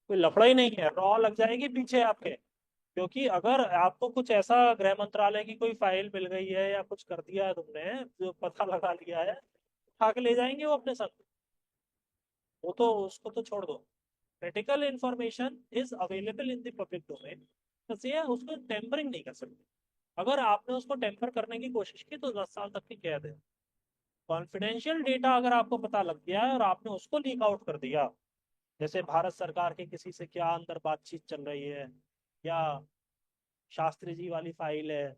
कोई लफड़ा ही नहीं है, रॉ लग जाएगी पीछे आपके। क्योंकि अगर आपको कुछ ऐसा गृह मंत्रालय की कोई फाइल मिल गई है या कुछ कर दिया है तुमने, जो पता लगा लिया है, उठा के ले जाएंगे वो अपने संग। वो तो उसको तो छोड़ दो। Critical information is available in the public domain, बस ये है, उसको टेम्परिंग नहीं कर सकते। अगर आपने उसको टेम्पर करने की कोशिश की तो 10 साल तक की कैद है। कॉन्फिडेंशियल डेटा अगर आपको पता लग गया है और आपने उसको लीक आउट कर दिया, जैसे भारत सरकार के किसी से क्या अंदर बातचीत चल रही है, या शास्त्री जी वाली फाइल है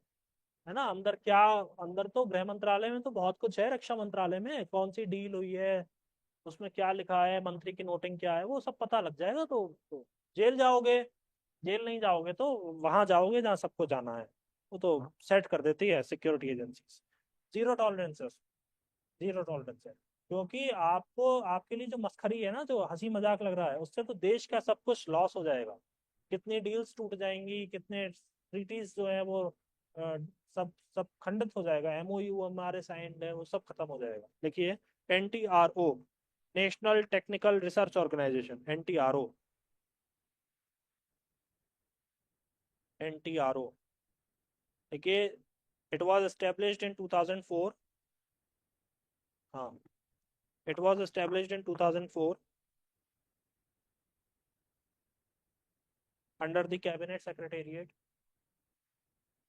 ना, अंदर क्या, अंदर तो गृह मंत्रालय में तो बहुत कुछ है, रक्षा मंत्रालय में कौन सी डील हुई है, उसमें क्या लिखा है, मंत्री की नोटिंग क्या है, वो सब पता लग जाएगा। तो जेल जाओगे। जेल नहीं जाओगे तो वहां जाओगे जहाँ सबको जाना है। वो तो सेट कर देती है सिक्योरिटी एजेंसीज। जीरो टॉलरेंस है, जीरो टॉलरेंस है। क्योंकि आपको, आपके लिए जो मस्खरी है ना, जो हंसी मजाक लग रहा है, उससे तो देश का सब कुछ लॉस हो जाएगा। कितनी डील्स टूट जाएंगी, कितने ट्रीटीज जो है वो सब सब खंडित हो जाएगा। MOU हमारे साइंड है, वो सब खत्म हो जाएगा। देखिए, NTRO, national technical research organisation, NTRO, NTRO। देखिए, इट वाज एस्टेब्लिश्ड इन 2004। हाँ, it was established in 2004 under the cabinet secretariat,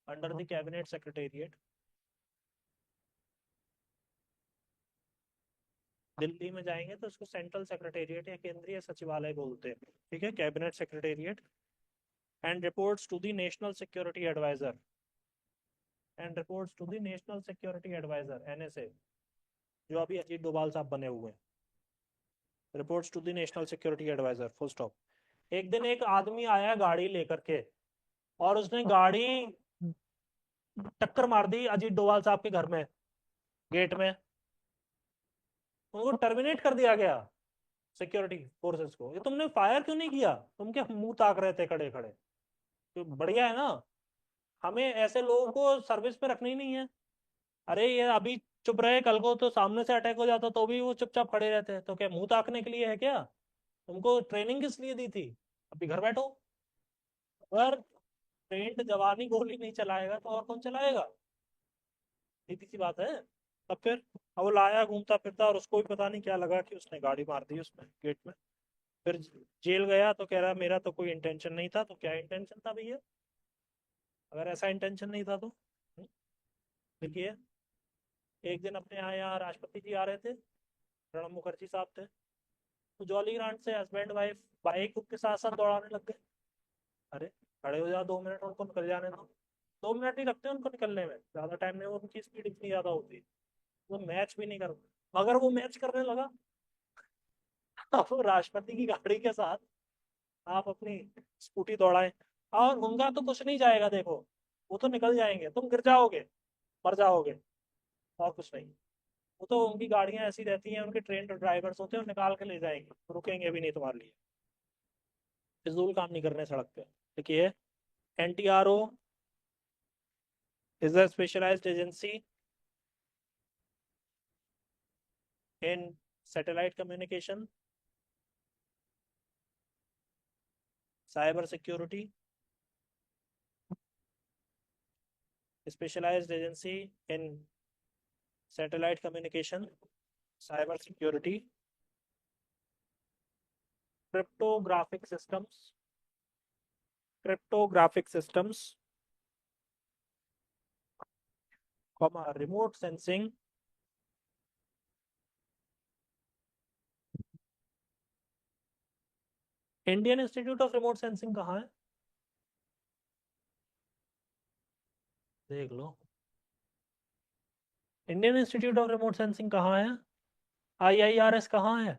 under the cabinet secretariat. Delhi में जाएंगे तो उसको सेंट्रल सेक्रेटेरिएट या केंद्रीय सचिवालय बोलते हैं। ठीक है, cabinet secretariat. And reports to the national security adviser, and reports to the national security adviser, NSA, जो अभी अजीत डोभाल साहब बने हुए हैं। Reports to the national security adviser, full stop. एक दिन एक आदमी आया गाड़ी लेकर के, और उसने गाड़ी टक्कर मार दी अजीत डोभाल साहब के घर में, गेट में। उनको टर्मिनेट कर दिया गया सिक्योरिटी फोर्सेस को। ये तुमने फायर क्यों नहीं किया? तुम क्या मुंह ताक रहे थे खड़े खड़े? तो बढ़िया है ना। हमें ऐसे लोगों को सर्विस पे रखना ही नहीं है। अरे ये अभी चुप रहे, कल को तो सामने से अटैक हो जाता तो भी वो चुपचाप खड़े रहते। तो क्या मुंह ताकने के लिए है क्या? तुमको ट्रेनिंग किस लिए दी थी? अभी घर बैठो। अगर ट्रेंड जवानी गोली नहीं चलाएगा तो और कौन चलाएगा? सीधी सी बात है। अब फिर, अब वो लाया घूमता फिरता, और उसको भी पता नहीं क्या लगा कि उसने गाड़ी मार दी उसमें गेट में। फिर जेल गया तो कह रहा मेरा तो कोई इंटेंशन नहीं था। तो क्या इंटेंशन था भैया? अगर ऐसा इंटेंशन नहीं था तो? हम्म? देखिए, एक दिन अपने यहाँ राष्ट्रपति जी आ रहे थे, प्रणब मुखर्जी साहब थे, तो जॉली ग्रांट से हस्बैंड वाइफ बाइक के साथ साथ दौड़ाने लग गए। अरे, खड़े हो जाओ 2 मिनट, उनको निकल जाने दो। 2 मिनट ही लगते हैं उनको निकलने में, ज्यादा टाइम नहीं, उनकी स्पीड इतनी ज्यादा होती है, वो मैच भी नहीं कर, मगर वो मैच करने लगा। अब राष्ट्रपति की गाड़ी के साथ आप अपनी स्कूटी दौड़ाएं, और उनका तो कुछ नहीं जाएगा, देखो वो तो निकल जाएंगे, तुम गिर जाओगे, मर जाओगे, और कुछ नहीं। वो तो उनकी गाड़ियां ऐसी रहती हैं, उनके ट्रेन ड्राइवर्स होते हैं, और निकाल के ले जाएंगे, रुकेंगे भी नहीं तुम्हारे लिए, फिजूल काम नहीं करने सड़क पे। देखिए, NTRO is a specialised agency in satellite communication, cyber security, specialized agency in satellite communication, cyber security, cryptographic systems, cryptographic systems, comma, remote sensing, Indian institute of remote sensing कहाँ है, देख लो। Indian institute of remote sensing कहाँ है, आईआईआरएस कहाँ है,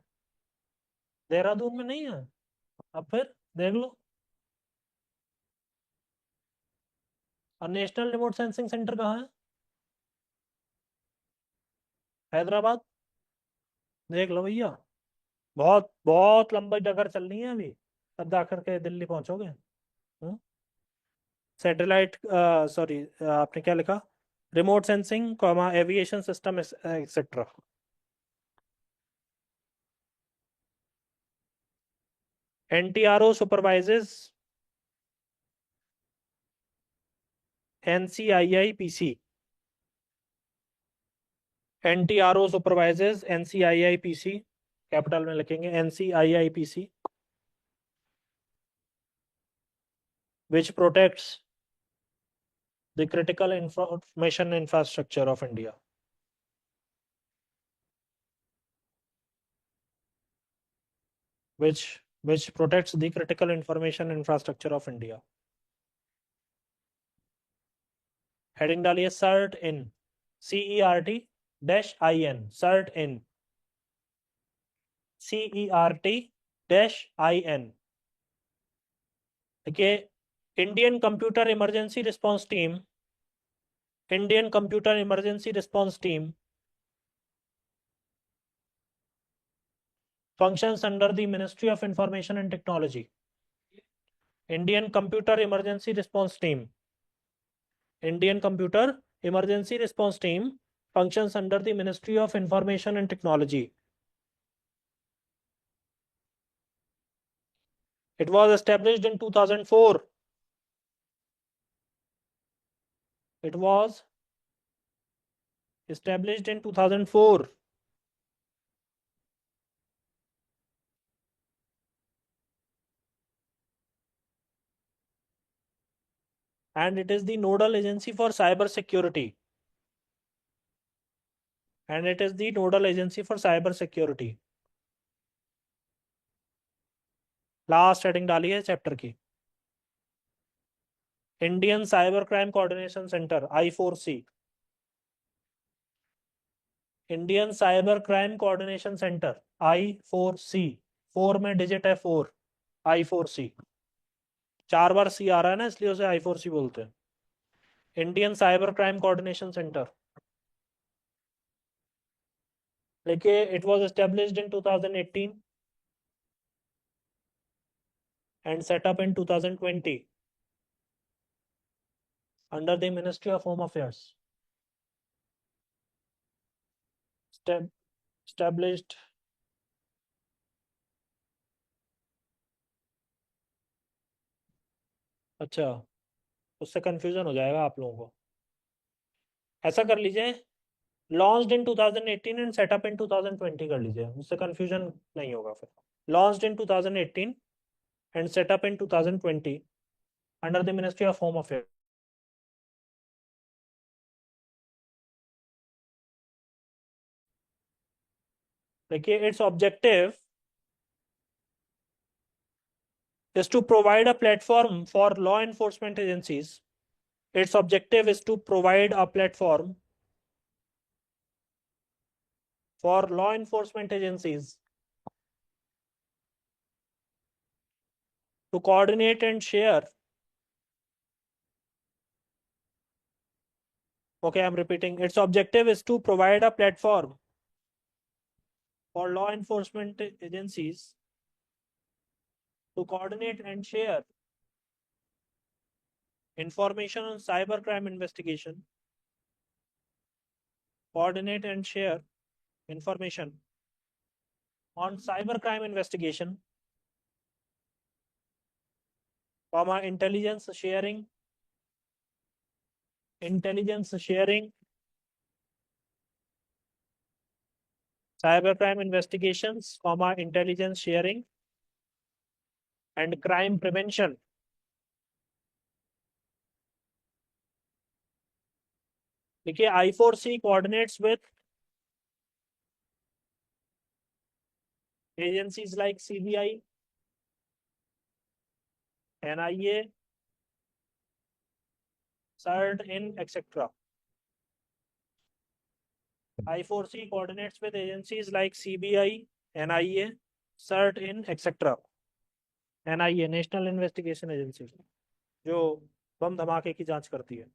देहरादून में नहीं है, अब फिर देख लो। और नेशनल रिमोट सेंसिंग सेंटर कहाँ है, हैदराबाद, देख लो भैया। बहुत बहुत लंबी डगर चलनी है अभी, तब जाकर के दिल्ली पहुंचोगे। सैटेलाइट, सॉरी, आपने क्या लिखा, remote sensing comma aviation system etcetera. NTRO supervises NCIIPC, NTRO supervises NCIIPC, capital में लिखेंगे NCIIPC, which protects the critical information infrastructure of India. Which protects the critical information infrastructure of India. Heading डालिए CERT in, CERT-IN, CERT in, CERT-IN। देखिए, Indian computer emergency response team, Indian computer emergency response team functions under the Ministry of Information and Technology. Indian Computer Emergency Response Team, Indian Computer Emergency Response Team functions under the Ministry of Information and Technology. It was established in 2004. It was established in 2004. And it is the nodal agency for cyber security. And it is the nodal agency for cyber security. Last heading डाली है chapter की, Indian cyber crime coordination centre I4C, Indian cyber crime coordination centre I4C, 4 में digit है 4, I4C, 4 बार C आ रहा है ना, इसलिए उसे I4C बोलते हैं, Indian cyber crime coordination centre. देखिए, it was established in 2018 and set up in 2020 under the Ministry of Home Affairs. Established अच्छा, उससे कंफ्यूजन हो जाएगा आप लोगों को, ऐसा कर लीजिए, लॉन्च्ड इन 2018 एंड सेटअप इन 2020 कर लीजिए, उससे कंफ्यूजन नहीं होगा फिर। Launched in 2018 and set up in 2020 under the Ministry of Home Affairs. देखिए, its objective is to provide a platform for law enforcement agencies Its objective is to provide a platform for law enforcement agencies to coordinate and share. Okay, I'm repeating. Its objective is to provide a platform for law enforcement agencies to coordinate and share information on cybercrime investigation, coordinate and share information on cybercrime investigation, comma, intelligence sharing, cybercrime investigations, comma, intelligence sharing, and crime prevention. देखिए I4C coordinates with agencies like CBI, NIA, CERT-In, etc. I4C coordinates with agencies like CBI, NIA, CERT-In, etc. NIA, national investigation agency, जो बम धमाके की जांच करती है.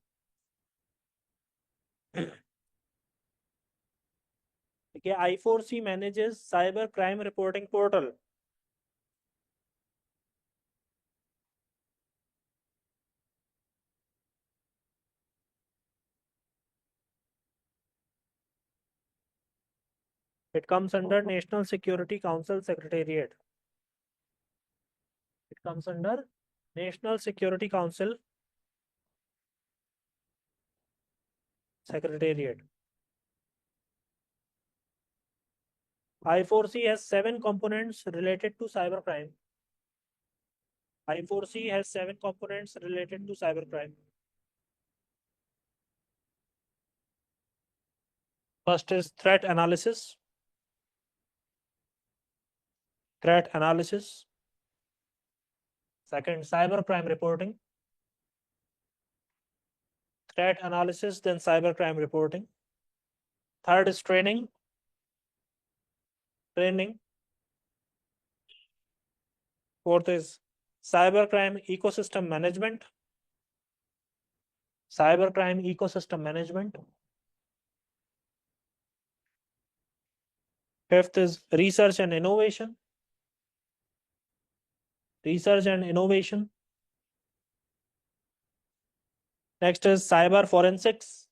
देखिए I4C manages cyber crime reporting portal. It comes under National Security Council Secretariat. It comes under National Security Council Secretariat. I4C has 7 components related to cybercrime. I4C has 7 components related to cybercrime. First is threat analysis. Second, cybercrime reporting. Threat analysis, then cybercrime reporting. Third is training. Fourth is cybercrime ecosystem management. Fifth is research and innovation. Next is cyber forensics.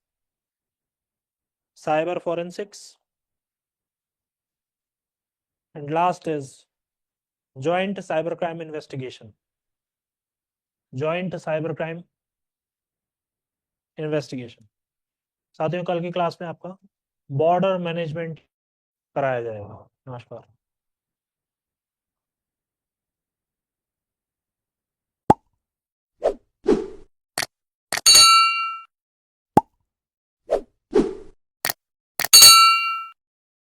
And last is joint cybercrime investigation. साथियों, कल की class में आपका border management कराया जाएगा. नमस्कार.